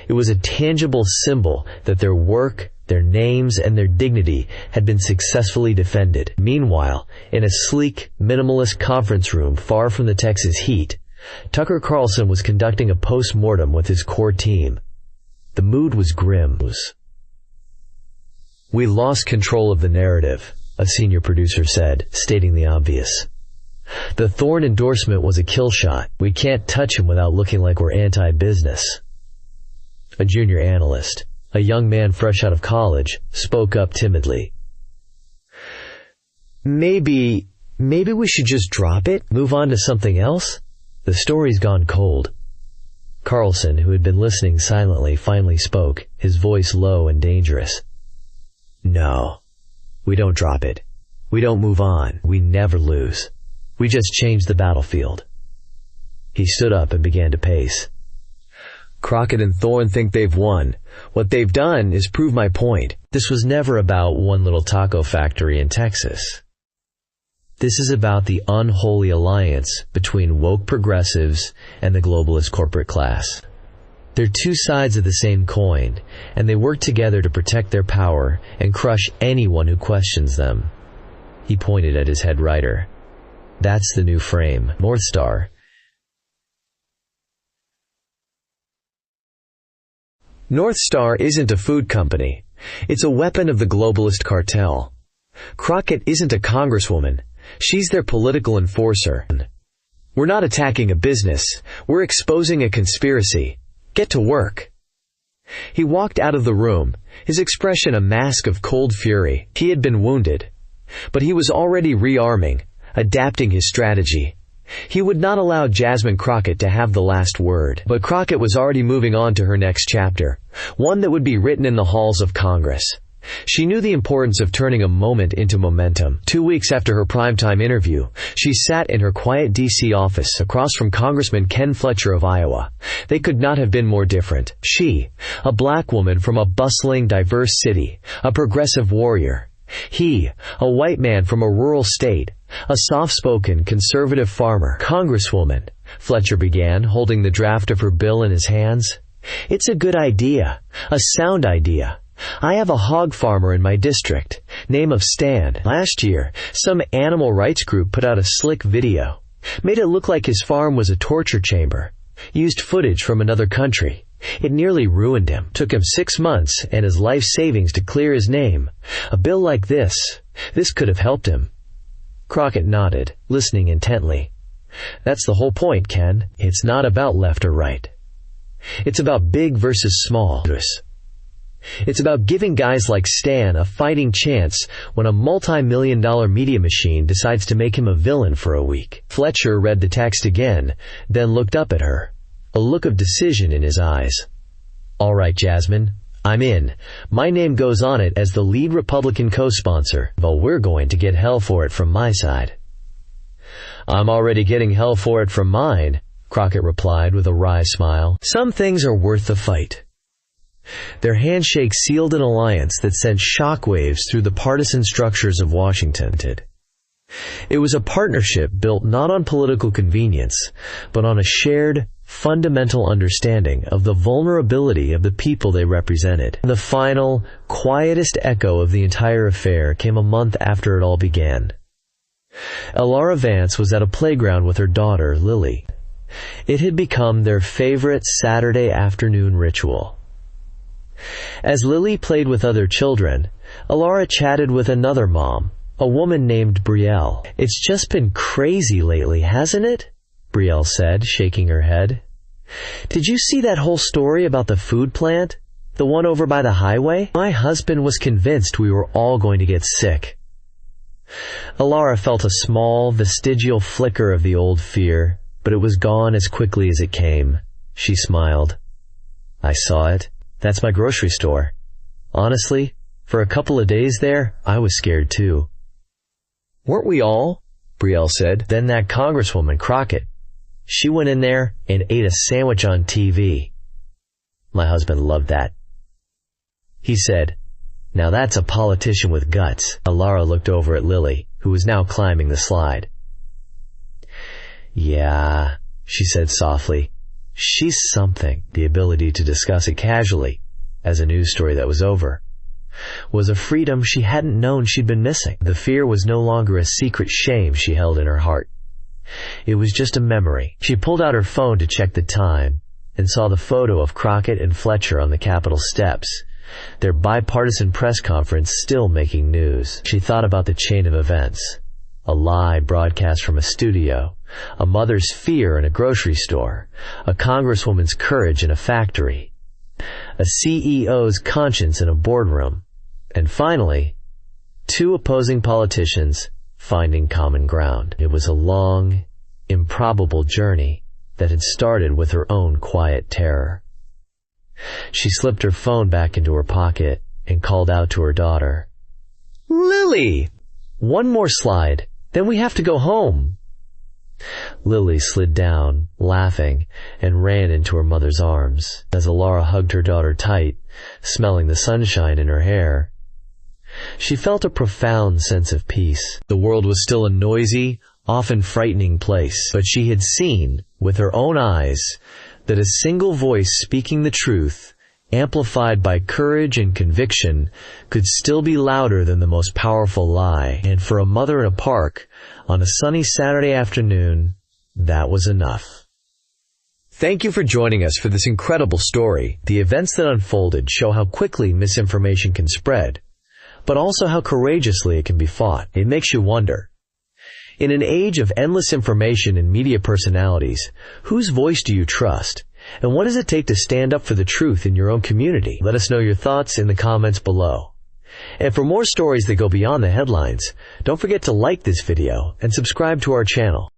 It was a tangible symbol that their work, their names, and their dignity had been successfully defended. Meanwhile, in a sleek, minimalist conference room far from the Texas heat, Tucker Carlson was conducting a post-mortem with his core team. The mood was grim. "We lost control of the narrative," a senior producer said, stating the obvious. "The Thorne endorsement was a kill shot. We can't touch him without looking like we're anti-business." A junior analyst, a young man fresh out of college, spoke up timidly. Maybe we should just drop it? Move on to something else? The story's gone cold." Carlson, who had been listening silently, finally spoke, his voice low and dangerous. "No, we don't drop it. We don't move on. We never lose. We just change the battlefield." He stood up and began to pace. "Crockett and Thorne think they've won. What they've done is prove my point. This was never about one little taco factory in Texas. This is about the unholy alliance between woke progressives and the globalist corporate class. They're two sides of the same coin, and they work together to protect their power and crush anyone who questions them." He pointed at his head writer. "That's the new frame. North Star." North Star isn't a food company. It's a weapon of the globalist cartel. Crockett isn't a congresswoman. She's their political enforcer. We're not attacking a business. We're exposing a conspiracy. Get to work." He walked out of the room, his expression a mask of cold fury. He had been wounded, but he was already rearming, adapting his strategy. He would not allow Jasmine Crockett to have the last word, but Crockett was already moving on to her next chapter, one that would be written in the halls of Congress. She knew the importance of turning a moment into momentum. 2 weeks after her primetime interview, she sat in her quiet D.C. office across from Congressman Ken Fletcher of Iowa. They could not have been more different. She, a black woman from a bustling, diverse city, a progressive warrior. He, a white man from a rural state, a soft-spoken, conservative farmer. "Congresswoman," Fletcher began, holding the draft of her bill in his hands. "It's a good idea, a sound idea. I have a hog farmer in my district, name of Stan. Last year, some animal rights group put out a slick video. Made it look like his farm was a torture chamber. Used footage from another country. It nearly ruined him. Took him 6 months and his life savings to clear his name. A bill like this could have helped him. Crockett nodded, listening intently. That's the whole point, Ken. It's not about left or right. It's about big versus small. It's about giving guys like Stan a fighting chance when a multi-million-dollar media machine decides to make him a villain for a week. Fletcher read the text again, then looked up at her, a look of decision in his eyes. All right, Jasmine, I'm in. My name goes on it as the lead Republican co-sponsor, but we're going to get hell for it from my side. I'm already getting hell for it from mine, Crockett replied with a wry smile. Some things are worth the fight. Their handshake sealed an alliance that sent shockwaves through the partisan structures of Washington. It was a partnership built not on political convenience, but on a shared, fundamental understanding of the vulnerability of the people they represented. The final, quietest echo of the entire affair came a month after it all began. Elara Vance was at a playground with her daughter, Lily. It had become their favorite Saturday afternoon ritual. As Lily played with other children, Elara chatted with another mom, a woman named Brielle. It's just been crazy lately, hasn't it? Brielle said, shaking her head. Did you see that whole story about the food plant? The one over by the highway? My husband was convinced we were all going to get sick. Elara felt a small, vestigial flicker of the old fear, but it was gone as quickly as it came. She smiled. I saw it. That's my grocery store. Honestly, for a couple of days there, I was scared too. Weren't we all? Brielle said. Then that Congresswoman Crockett. She went in there and ate a sandwich on TV. My husband loved that. He said, now that's a politician with guts. Elara looked over at Lily, who was now climbing the slide. Yeah, she said softly. She's something. The ability to discuss it casually, as a news story that was over, was a freedom she hadn't known she'd been missing. The fear was no longer a secret shame she held in her heart. It was just a memory. She pulled out her phone to check the time, and saw the photo of Crockett and Fletcher on the Capitol steps, their bipartisan press conference still making news. She thought about the chain of events. A lie broadcast from a studio, a mother's fear in a grocery store, a congresswoman's courage in a factory, a CEO's conscience in a boardroom, and finally, 2 opposing politicians finding common ground. It was a long, improbable journey that had started with her own quiet terror. She slipped her phone back into her pocket and called out to her daughter. Lily! One more slide, then we have to go home. Lily slid down, laughing, and ran into her mother's arms, as Elara hugged her daughter tight, smelling the sunshine in her hair. She felt a profound sense of peace. The world was still a noisy, often frightening place, but she had seen, with her own eyes, that a single voice speaking the truth, amplified by courage and conviction, could still be louder than the most powerful lie. And for a mother in a park, on a sunny Saturday afternoon, that was enough. Thank you for joining us for this incredible story. The events that unfolded show how quickly misinformation can spread, but also how courageously it can be fought. It makes you wonder. In an age of endless information and media personalities, whose voice do you trust? And what does it take to stand up for the truth in your own community? Let us know your thoughts in the comments below. And for more stories that go beyond the headlines, don't forget to like this video and subscribe to our channel.